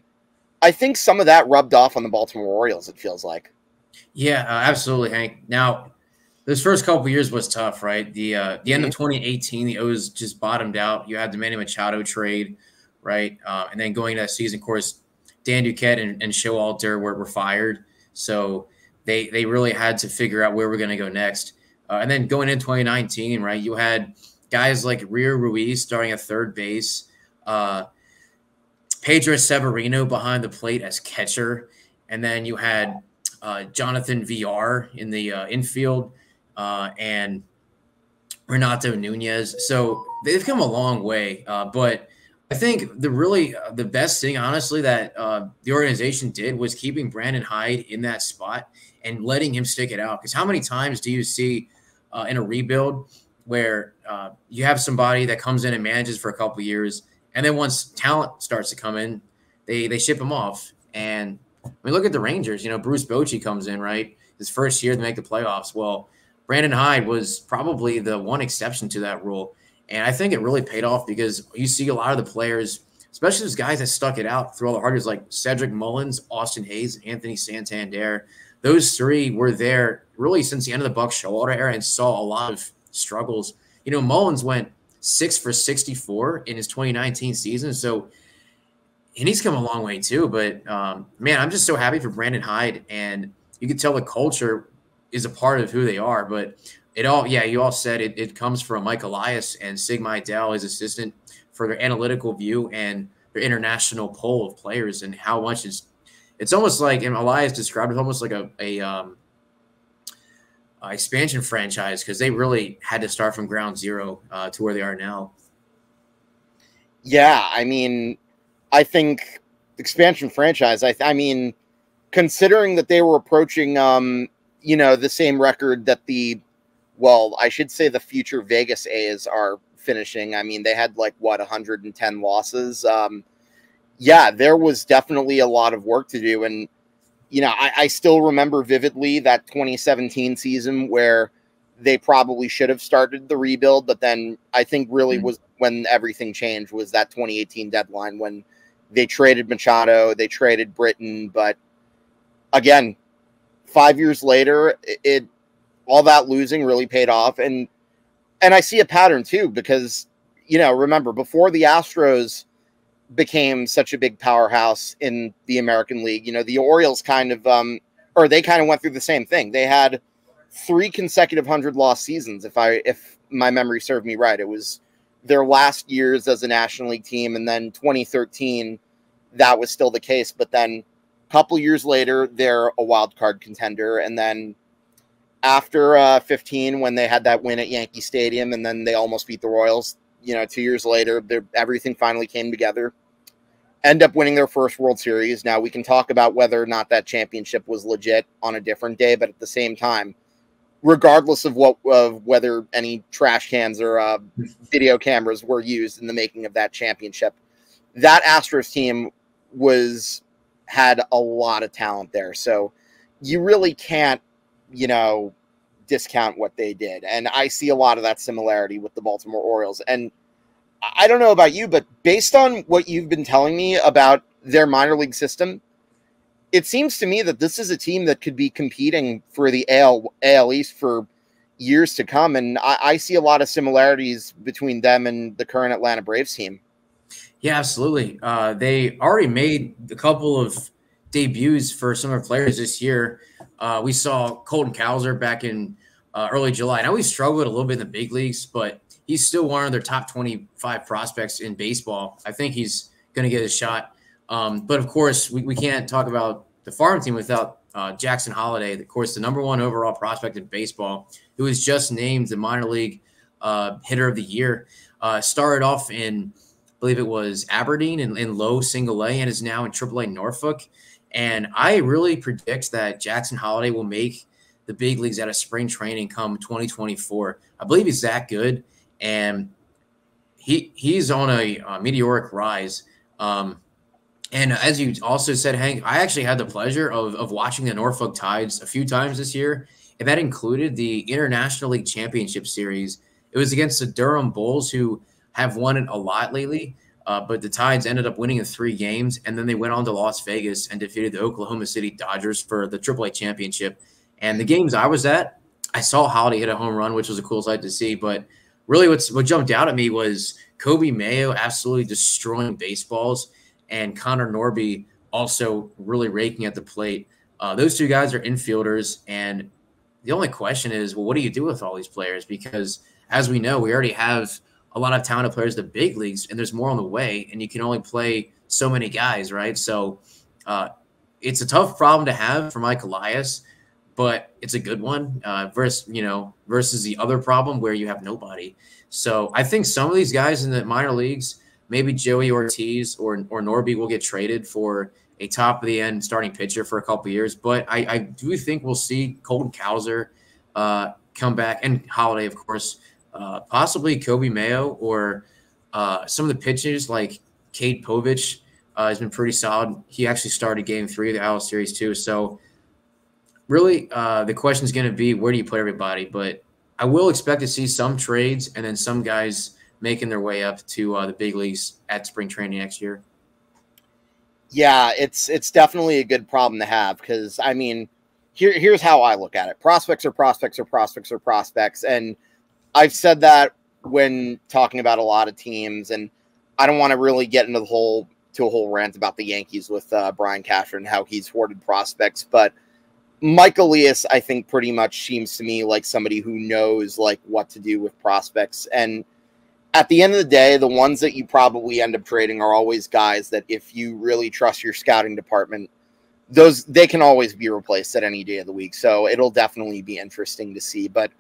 I think some of that rubbed off on the Baltimore Orioles, it feels like. Yeah, absolutely, Hank. Now, this first couple of years was tough, right? The end of 2018, the O's just bottomed out. You had the Manny Machado trade, right? And then going into that season, of course, Dan Duquette and Showalter were fired. So they really had to figure out where we're going to go next. And then going into 2019, right, you had guys like Rio Ruiz starting at third base, Pedro Severino behind the plate as catcher, and then you had Jonathan VR in the infield, and Renato Nunez. So they've come a long way. But I think the best thing, honestly, that the organization did was keeping Brandon Hyde in that spot and letting him stick it out. Because how many times do you see in a rebuild where you have somebody that comes in and manages for a couple of years, and then once talent starts to come in, they ship him off? And I mean, look at the Rangers. You know, Bruce Bochy comes in, right? His first year to make the playoffs. Well, Brandon Hyde was probably the one exception to that rule. And I think it really paid off because you see a lot of the players, especially those guys that stuck it out through all the hard years, like Cedric Mullins, Austin Hayes, Anthony Santander. Those three were there really since the end of the Buck Showalter era and saw a lot of struggles. You know, Mullins went 6 for 64 in his 2019 season. So, and he's come a long way too. But, man, I'm just so happy for Brandon Hyde. And you can tell the culture is a part of who they are. But you all said it comes from Mike Elias and Sig Mejdal, his assistant, for their analytical view and their international poll of players and how much it's almost like, and Elias described it almost like a expansion franchise, because they really had to start from ground zero to where they are now. Yeah, I mean, I think expansion franchise. I mean, considering that they were approaching, the same record that the future Vegas A's are finishing. I mean, they had 110 losses. Yeah, there was definitely a lot of work to do. And, I still remember vividly that 2017 season where they probably should have started the rebuild. But then I think really was when everything changed, was that 2018 deadline when they traded Machado, they traded Britton. But again, 5 years later, all that losing really paid off. And I see a pattern too, because, remember, before the Astros became such a big powerhouse in the American League, the Orioles kind of went through the same thing. They had 3 consecutive 100-loss seasons, if my memory served me right. It was their last years as a National League team, and then 2013, that was still the case. But then a couple years later, they're a wild card contender, and then after 15, when they had that win at Yankee Stadium, and then they almost beat the Royals, 2 years later, everything finally came together. End up winning their first World Series. Now, we can talk about whether or not that championship was legit on a different day, but at the same time, regardless of whether any trash cans or video cameras were used in the making of that championship, that Astros team had a lot of talent there. So you really can't, discount what they did. And I see a lot of that similarity with the Baltimore Orioles. And I don't know about you, but based on what you've been telling me about their minor league system, it seems to me that this is a team that could be competing for the AL East for years to come. And I see a lot of similarities between them and the current Atlanta Braves team. Yeah, absolutely. They already made a couple of debuts for some of our players this year. We saw Colton Cowser back in early July. Now he struggled a little bit in the big leagues, but he's still one of their top 25 prospects in baseball. I think he's going to get a shot. But, of course, we can't talk about the farm team without Jackson Holliday, of course, the #1 overall prospect in baseball, who was just named the minor league hitter of the year. Started off in, I believe it was Aberdeen in low single A, and is now in AAA Norfolk. And I really predict that Jackson Holliday will make the big leagues out of spring training come 2024. I believe he's that good, and he's on a meteoric rise. And as you also said, Hank, I actually had the pleasure of watching the Norfolk Tides a few times this year, and that included the International League Championship Series. It was against the Durham Bulls, who have won it a lot lately, but the Tides ended up winning in 3 games, and then they went on to Las Vegas and defeated the Oklahoma City Dodgers for the AAA championship. And the games I was at, I saw Holiday hit a home run, which was a cool sight to see. But really what jumped out at me was Kobe Mayo absolutely destroying baseballs, and Connor Norby also really raking at the plate. Those 2 guys are infielders, and the only question is, well, what do you do with all these players? Because as we know, we already have a lot of talented players in the big leagues, and there's more on the way, and you can only play so many guys, right? So it's a tough problem to have for Mike Elias, but it's a good one versus the other problem where you have nobody. So I think some of these guys in the minor leagues, maybe Joey Ortiz or Norby, will get traded for a top-of-the-end starting pitcher for a couple of years. But I do think we'll see Colton Cowser come back, and Holiday, of course, possibly Kobe Mayo, or some of the pitchers like Cade Povich has been pretty solid. He actually started Game 3 of the AL Series too. So really the question is going to be, where do you put everybody? But I will expect to see some trades and then some guys making their way up to the big leagues at spring training next year. Yeah, it's definitely a good problem to have, because, I mean, here's how I look at it. Prospects are prospects are prospects are prospects. And I've said that when talking about a lot of teams, and I don't want to really get into a whole rant about the Yankees with Brian Cashman and how he's hoarded prospects. But Mike Elias, I think, pretty much seems to me like somebody who knows like what to do with prospects. And at the end of the day, the ones that you probably end up trading are always guys that, if you really trust your scouting department, they can always be replaced at any day of the week. So it'll definitely be interesting to see. But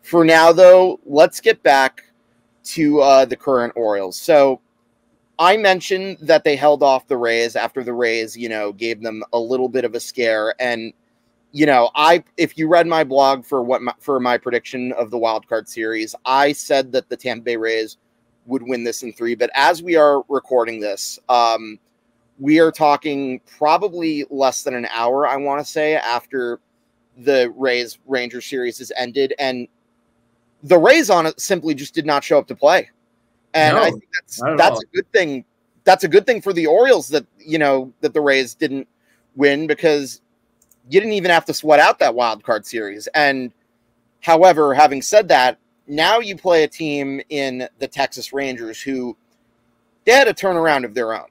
for now, though, let's get back to the current Orioles. So I mentioned that they held off the Rays after the Rays, gave them a little bit of a scare. And, if you read my blog for my prediction of the wild card series, I said that the Tampa Bay Rays would win this in 3. But as we are recording this, we are talking probably less than an hour, I want to say, after the Rays-Rangers series has ended. And the Rays on it simply just did not show up to play. And I think that's a good thing. That's a good thing for the Orioles that the Rays didn't win, because you didn't even have to sweat out that wild card series. And however, having said that, now you play a team in the Texas Rangers who they had a turnaround of their own.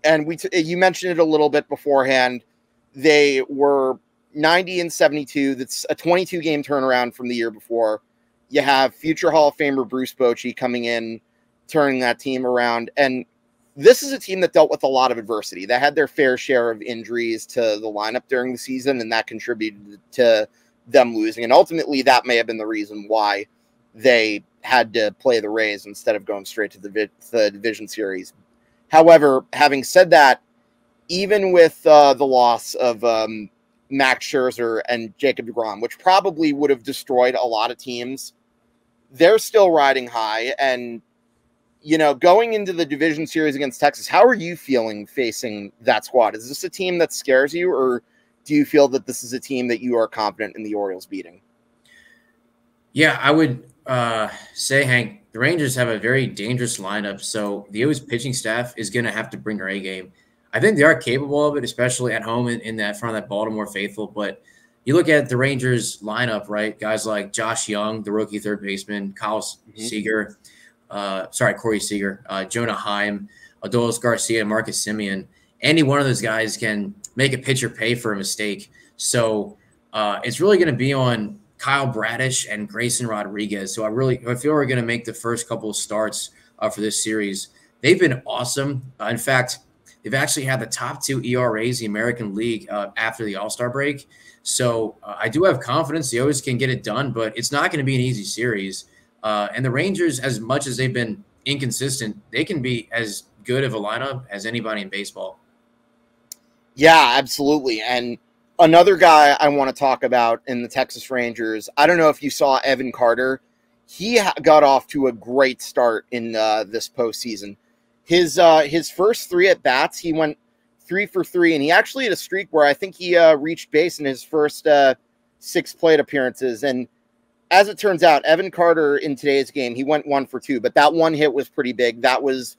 And you mentioned it a little bit beforehand. They were 90-72. That's a 22-game turnaround from the year before. You have future Hall of Famer Bruce Bochy coming in, turning that team around. And this is a team that dealt with a lot of adversity. They had their fair share of injuries to the lineup during the season, and that contributed to them losing. And ultimately, that may have been the reason why they had to play the Rays instead of going straight to the division series. However, having said that, even with the loss of Max Scherzer and Jacob deGrom, which probably would have destroyed a lot of teams, they're still riding high. And going into the division series against Texas, how are you feeling facing that squad? Is this a team that scares you, or do you feel that this is a team that you are confident in the Orioles beating? Yeah, I would say, Hank, the Rangers have a very dangerous lineup. So the O's pitching staff is going to have to bring their A game. I think they are capable of it, especially at home in that front of that Baltimore faithful. But you look at the Rangers lineup, right? Guys like Josh Young, the rookie third baseman, Kyle Seager, Corey Seager, Jonah Heim, Adolis Garcia, and Marcus Semien. Any one of those guys can make a pitcher pay for a mistake. So it's really going to be on Kyle Bradish and Grayson Rodriguez. So I feel we're going to make the first couple of starts for this series. They've been awesome. In fact, they've actually had the top 2 ERAs in the American League after the All-Star break. So I do have confidence the O's can get it done, but it's not going to be an easy series. And the Rangers, as much as they've been inconsistent, they can be as good of a lineup as anybody in baseball. Yeah, absolutely. And another guy I want to talk about in the Texas Rangers, I don't know if you saw Evan Carter. He got off to a great start in this postseason. His first 3 at-bats, he went 3 for 3, and he actually had a streak where I think he reached base in his first 6 plate appearances. And as it turns out, Evan Carter in today's game, he went 1 for 2, but that one hit was pretty big. That was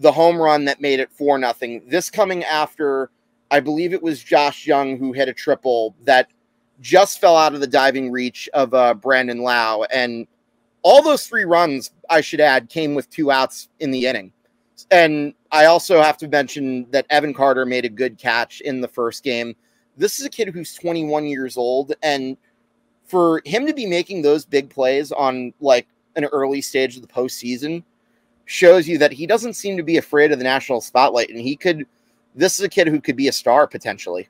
the home run that made it 4-0. This coming after, I believe it was Josh Young who hit a triple that just fell out of the diving reach of Brandon Lau. And all those 3 runs, I should add, came with 2 outs in the inning. And I also have to mention that Evan Carter made a good catch in the first game. This is a kid who's 21 years old, and for him to be making those big plays on like an early stage of the postseason shows you that he doesn't seem to be afraid of the national spotlight, and this is a kid who could be a star potentially.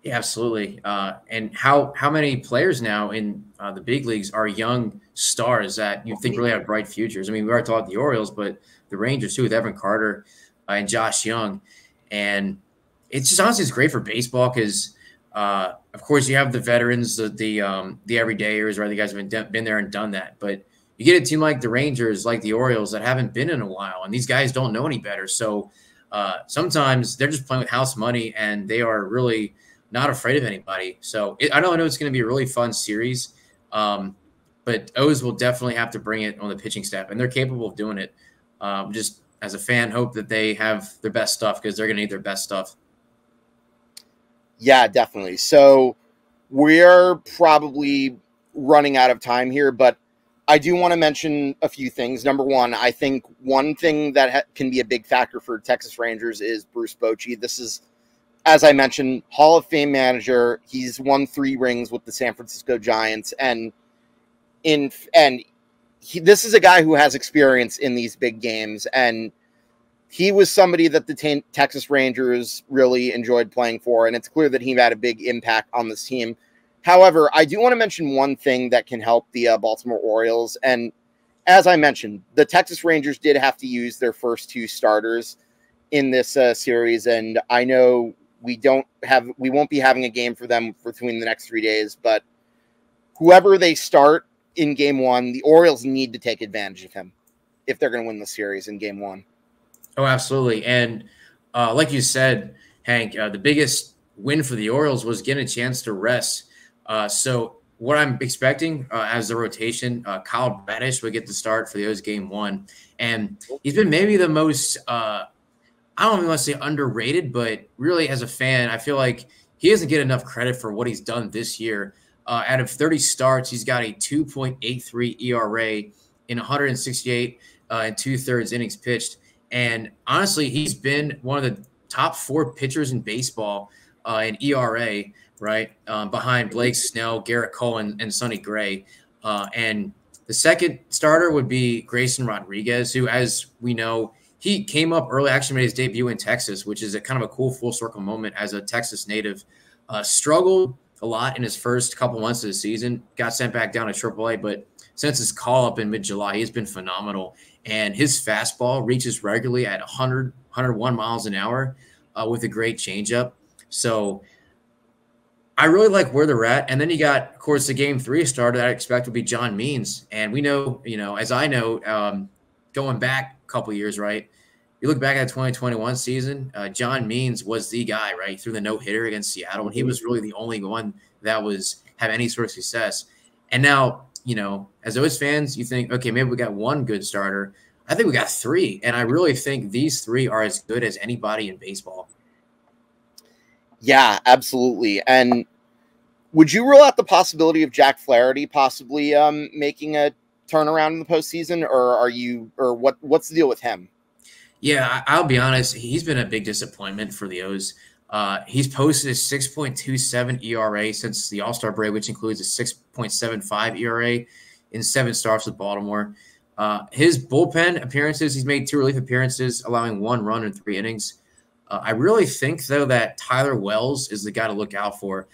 Yeah, absolutely. And how many players now in the big leagues are young stars that you think really have bright futures? I mean, we already talked the Orioles, but the Rangers too, with Evan Carter and Josh Young. And it's just honestly, it's great for baseball because, of course, you have the veterans, the everydayers, right? The guys have been there and done that. But you get a team like the Rangers, like the Orioles, that haven't been in a while, and these guys don't know any better. So sometimes they're just playing with house money, and they are really not afraid of anybody. So I know it's going to be a really fun series, but O's will definitely have to bring it on the pitching staff, and they're capable of doing it. Just as a fan, hope that they have their best stuff because they're going to need their best stuff. Yeah, definitely. So we're probably running out of time here, but I do want to mention a few things. Number one, I think one thing that can be a big factor for Texas Rangers is Bruce Bochy. This is, as I mentioned, Hall of Fame manager. He's won 3 rings with the San Francisco Giants, and this is a guy who has experience in these big games, and he was somebody that the Texas Rangers really enjoyed playing for, and it's clear that he had a big impact on this team. However, I do want to mention one thing that can help the Baltimore Orioles, and as I mentioned, the Texas Rangers did have to use their first 2 starters in this series, and I know we won't be having a game for them between the next 3 days, but whoever they start in game 1, the Orioles need to take advantage of him if they're going to win the series in game 1. Oh, absolutely. And like you said, Hank, the biggest win for the Orioles was getting a chance to rest. So what I'm expecting as the rotation, Kyle Bradish will get the start for the O's game 1. And he's been maybe the most, I don't even want to say underrated, but really as a fan, I feel like he doesn't get enough credit for what he's done this year. Out of 30 starts, he's got a 2.83 ERA in 168 and 2/3 innings pitched. And honestly, he's been one of the top 4 pitchers in baseball in ERA, right? Behind Blake Snell, Garrett Cole, and Sonny Gray. And the second starter would be Grayson Rodriguez, who, as we know, he came up early, actually made his debut in Texas, which is a kind of a cool full circle moment as a Texas native. Struggled a lot in his first couple months of the season, got sent back down to AAA, but since his call up in mid-July, he's been phenomenal. And his fastball reaches regularly at 101 miles an hour with a great changeup. So I really like where they're at. And then you got, of course, the game 3 starter that I expect will be John Means. And we know, as I know, going back a couple years, right? You look back at the 2021 season, John Means was the guy, right? Through the no-hitter against Seattle. And he was really the only one that had any sort of success. And now as O's fans, you think, okay, maybe we got one good starter. I think we got three, and I really think these three are as good as anybody in baseball. Yeah, absolutely. And would you rule out the possibility of Jack Flaherty possibly making a turnaround in the postseason, or what's the deal with him? Yeah, I'll be honest. He's been a big disappointment for the O's. He's posted a 6.27 ERA since the All-Star break, which includes a 6.75 ERA in 7 starts with Baltimore. His bullpen appearances, he's made 2 relief appearances, allowing 1 run in 3 innings. I really think, though, that Tyler Wells is the guy to look out for.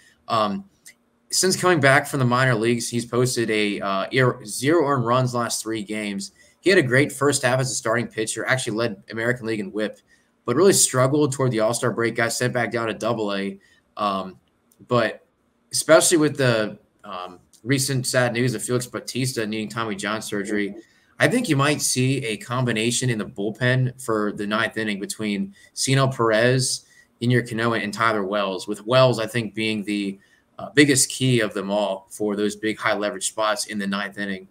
Since coming back from the minor leagues, he's posted a 0 earned runs last 3 games. He had a great first half as a starting pitcher, actually led American League in WHIP, but really struggled toward the All-Star break, got sent back down to Double-A. But especially with the recent sad news of Felix Bautista needing Tommy John surgery, I think you might see a combination in the bullpen for the 9th inning between Cino Perez, Ynier Cano, and Tyler Wells, with Wells, I think, being the biggest key of them all for those big high-leverage spots in the 9th inning.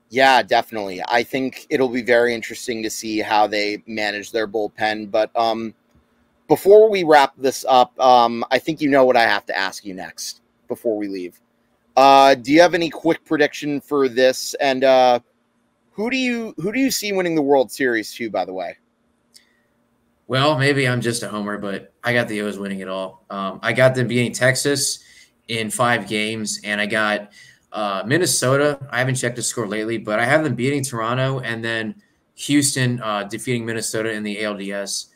Yeah, definitely. I think it'll be very interesting to see how they manage their bullpen. But before we wrap this up, I think you know what I have to ask you next before we leave. Do you have any quick prediction for this? And who do you see winning the World Series too, by the way? Well, maybe I'm just a homer, but I got the O's winning it all. I got them beating Texas in 5 games, and I got Minnesota. I haven't checked the score lately, but I have them beating Toronto and then Houston defeating Minnesota in the ALDS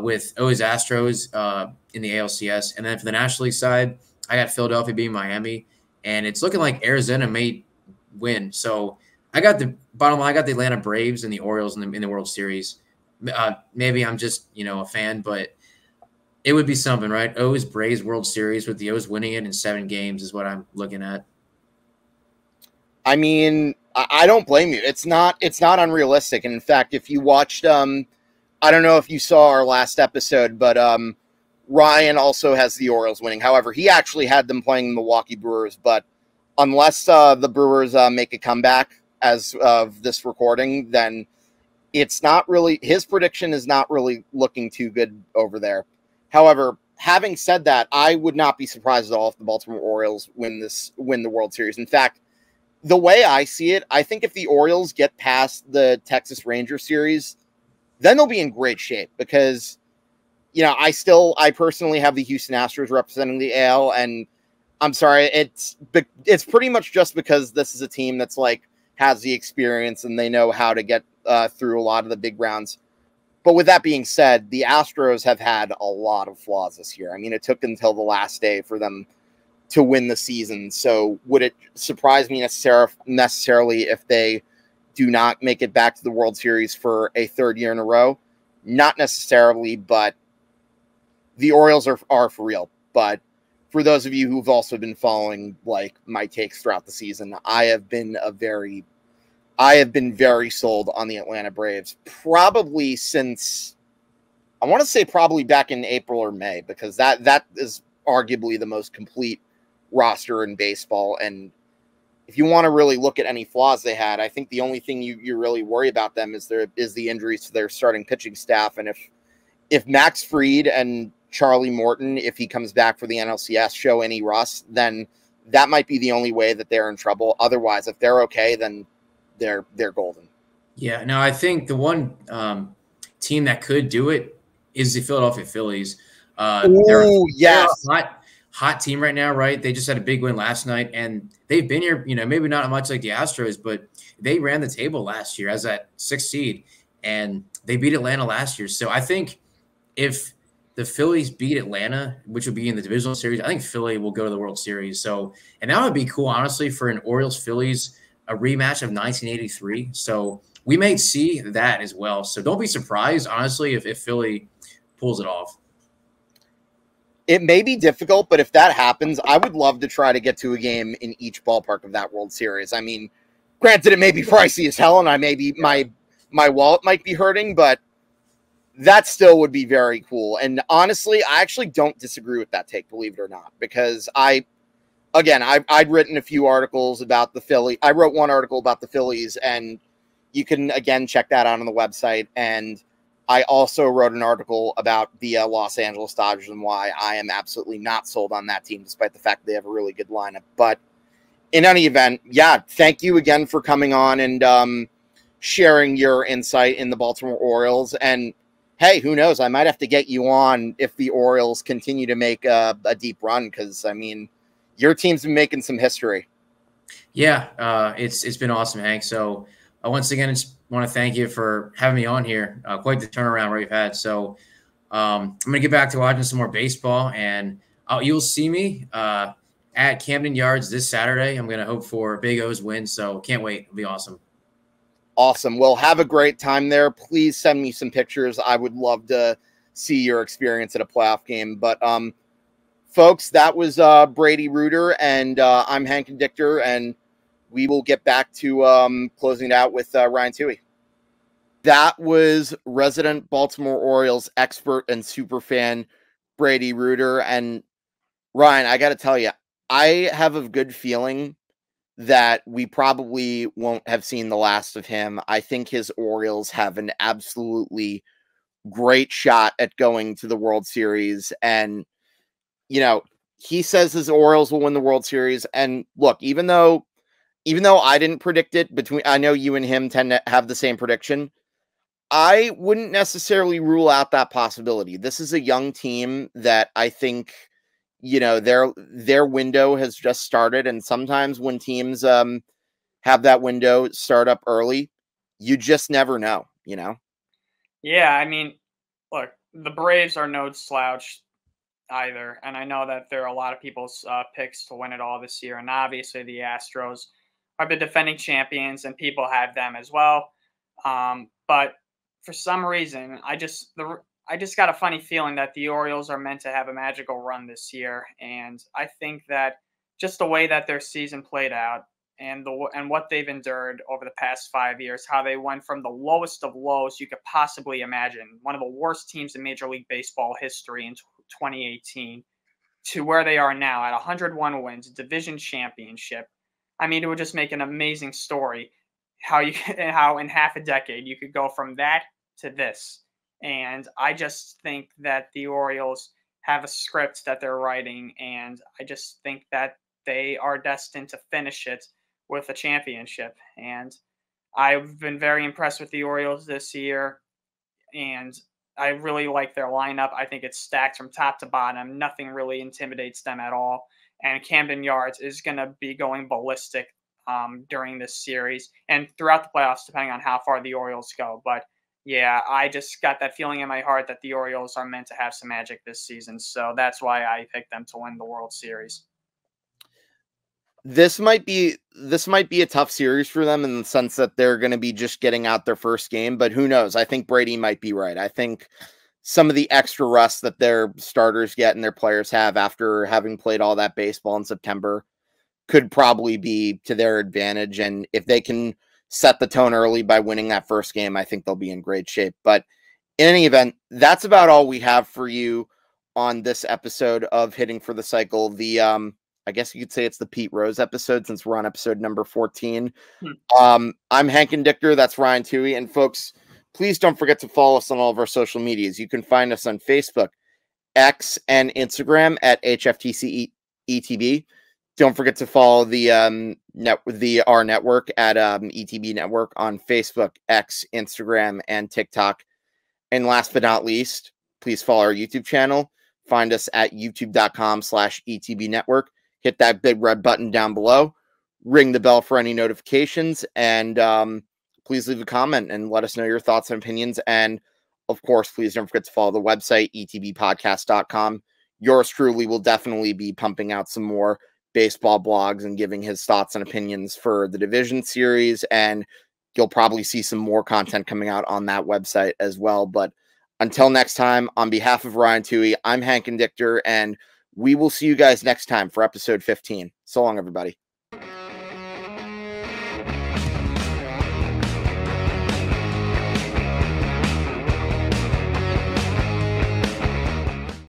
with O's Astros in the ALCS. And then for the National League side, I got Philadelphia beating Miami, and it's looking like Arizona may win. So I got the bottom line. I got the Atlanta Braves and the Orioles in the World Series. Maybe I'm just, a fan, but it would be something, right? O's Braves World Series with the O's winning it in 7 games is what I'm looking at. I mean, I don't blame you. It's not unrealistic. And in fact, if you watched, I don't know if you saw our last episode, but Ryan also has the Orioles winning. However, he actually had them playing the Milwaukee Brewers. But unless the Brewers make a comeback as of this recording, then it's not really, his prediction is not really looking too good over there. However, having said that, I would not be surprised at all if the Baltimore Orioles win the World Series. In fact, the way I see it, I think if the Orioles get past the Texas Rangers series, then they'll be in great shape because, I personally have the Houston Astros representing the AL, and I'm sorry, it's pretty much just because this is a team that's has the experience and they know how to get through a lot of the big rounds. But with that being said, the Astros have had a lot of flaws this year. I mean, it took until the last day for them to win the season. So would it surprise me necessarily if they do not make it back to the World Series for a 3rd year in a row? Not necessarily, but the Orioles are for real. But for those of you who've also been following my takes throughout the season, I have been very sold on the Atlanta Braves, probably since, I want to say probably back in April or May, because that is arguably the most complete roster in baseball. And if you want to really look at any flaws they had, I think the only thing you really worry about them is the injuries to their starting pitching staff. And if Max Fried and Charlie Morton, if he comes back for the NLCS, show any rust, then that might be the only way that they're in trouble. Otherwise, if they're okay, then they're golden. Yeah, no, I think the one team that could do it is the Philadelphia Phillies. They're a hot team right now, right? They just had a big win last night, and they've been here, maybe not much like the Astros, but they ran the table last year as that 6th seed, and they beat Atlanta last year. So I think if the Phillies beat Atlanta, which would be in the divisional series, I think Philly will go to the World Series. So, and that would be cool, honestly, for an Orioles-Phillies, a rematch of 1983. So we may see that as well. So don't be surprised, honestly, if Philly pulls it off. It may be difficult, but if that happens, I would love to try to get to a game in each ballpark of that World Series. I mean, granted, it may be pricey as hell, and my wallet might be hurting, but that still would be very cool. And honestly, I actually don't disagree with that take, believe it or not, because I again, I'd written a few articles about the Phillies. I wrote one article about the Phillies, and you can, again, check that out on the website. And I also wrote an article about the Los Angeles Dodgers and why I am absolutely not sold on that team, despite the fact they have a really good lineup. But in any event, yeah, thank you again for coming on and sharing your insight in the Baltimore Orioles. And hey, who knows? I might have to get you on if the Orioles continue to make a deep run, because, I mean, your team's been making some history. Yeah, it's been awesome, Hank. So once again, I just want to thank you for having me on here. Quite the turnaround we've had. So I'm going to get back to watching some more baseball, and you'll see me at Camden Yards this Saturday. I'm going to hope for a Big O's win, so can't wait. It'll be awesome. Awesome. Well, have a great time there. Please send me some pictures. I would love to see your experience at a playoff game. But folks, that was Brady Reuter, and I'm Hank Indictor, and we will get back to closing it out with Ryan Touhey. That was resident Baltimore Orioles expert and super fan Brady Reuter. And Ryan, I got to tell you, I have a good feeling that we probably won't have seen the last of him. I think his Orioles have an absolutely great shot at going to the World Series. And, you know, he says his Orioles will win the World Series. And look, even though I didn't predict it, I know you and him tend to have the same prediction, I wouldn't necessarily rule out that possibility. This is a young team that I think, you know, their window has just started. And sometimes when teams have that window start up early, you just never know, you know? Yeah, I mean, look, the Braves are no slouch either. And I know that there are a lot of people's picks to win it all this year. And obviously the Astros are the defending champions and people have them as well. But for some reason, I just got a funny feeling that the Orioles are meant to have a magical run this year. And I think that just the way that their season played out and what they've endured over the past 5 years, how they went from the lowest of lows you could possibly imagine, one of the worst teams in Major League Baseball history in 2018, to where they are now at 101 wins, division championship. I mean, it would just make an amazing story how in half a decade you could go from that to this. And I just think that the Orioles have a script that they're writing, and I just think that they are destined to finish it with a championship. And I've been very impressed with the Orioles this year, and I really like their lineup. I think it's stacked from top to bottom. Nothing really intimidates them at all. And Camden Yards is going to be going ballistic during this series and throughout the playoffs, depending on how far the Orioles go. But yeah, I just got that feeling in my heart that the Orioles are meant to have some magic this season. So that's why I picked them to win the World Series. This might be a tough series for them in the sense that they're going to be just getting out their first game, but who knows? I think Brady might be right. I think some of the extra rust that their starters get and their players have after having played all that baseball in September could probably be to their advantage. And if they can set the tone early by winning that first game, I think they'll be in great shape. But in any event, that's about all we have for you on this episode of Hitting for the Cycle. The I guess you could say it's the Pete Rose episode since we're on episode number 14. I'm Hank Indictor. That's Ryan Touhey. And folks, please don't forget to follow us on all of our social medias. You can find us on Facebook, X, and Instagram at HFTC ETB. Don't forget to follow the our network at ETB Network on Facebook, X, Instagram, and TikTok. And last but not least, please follow our YouTube channel. Find us at youtube.com/ETB Network. Hit that big red button down below. Ring the bell for any notifications. And please leave a comment and let us know your thoughts and opinions. And, of course, please don't forget to follow the website, etbpodcast.com. Yours truly will definitely be pumping out some more baseball blogs and giving his thoughts and opinions for the division series. And you'll probably see some more content coming out on that website as well. But until next time, on behalf of Ryan Touhey, I'm Hank Indictor, and we will see you guys next time for episode 15. So long, everybody.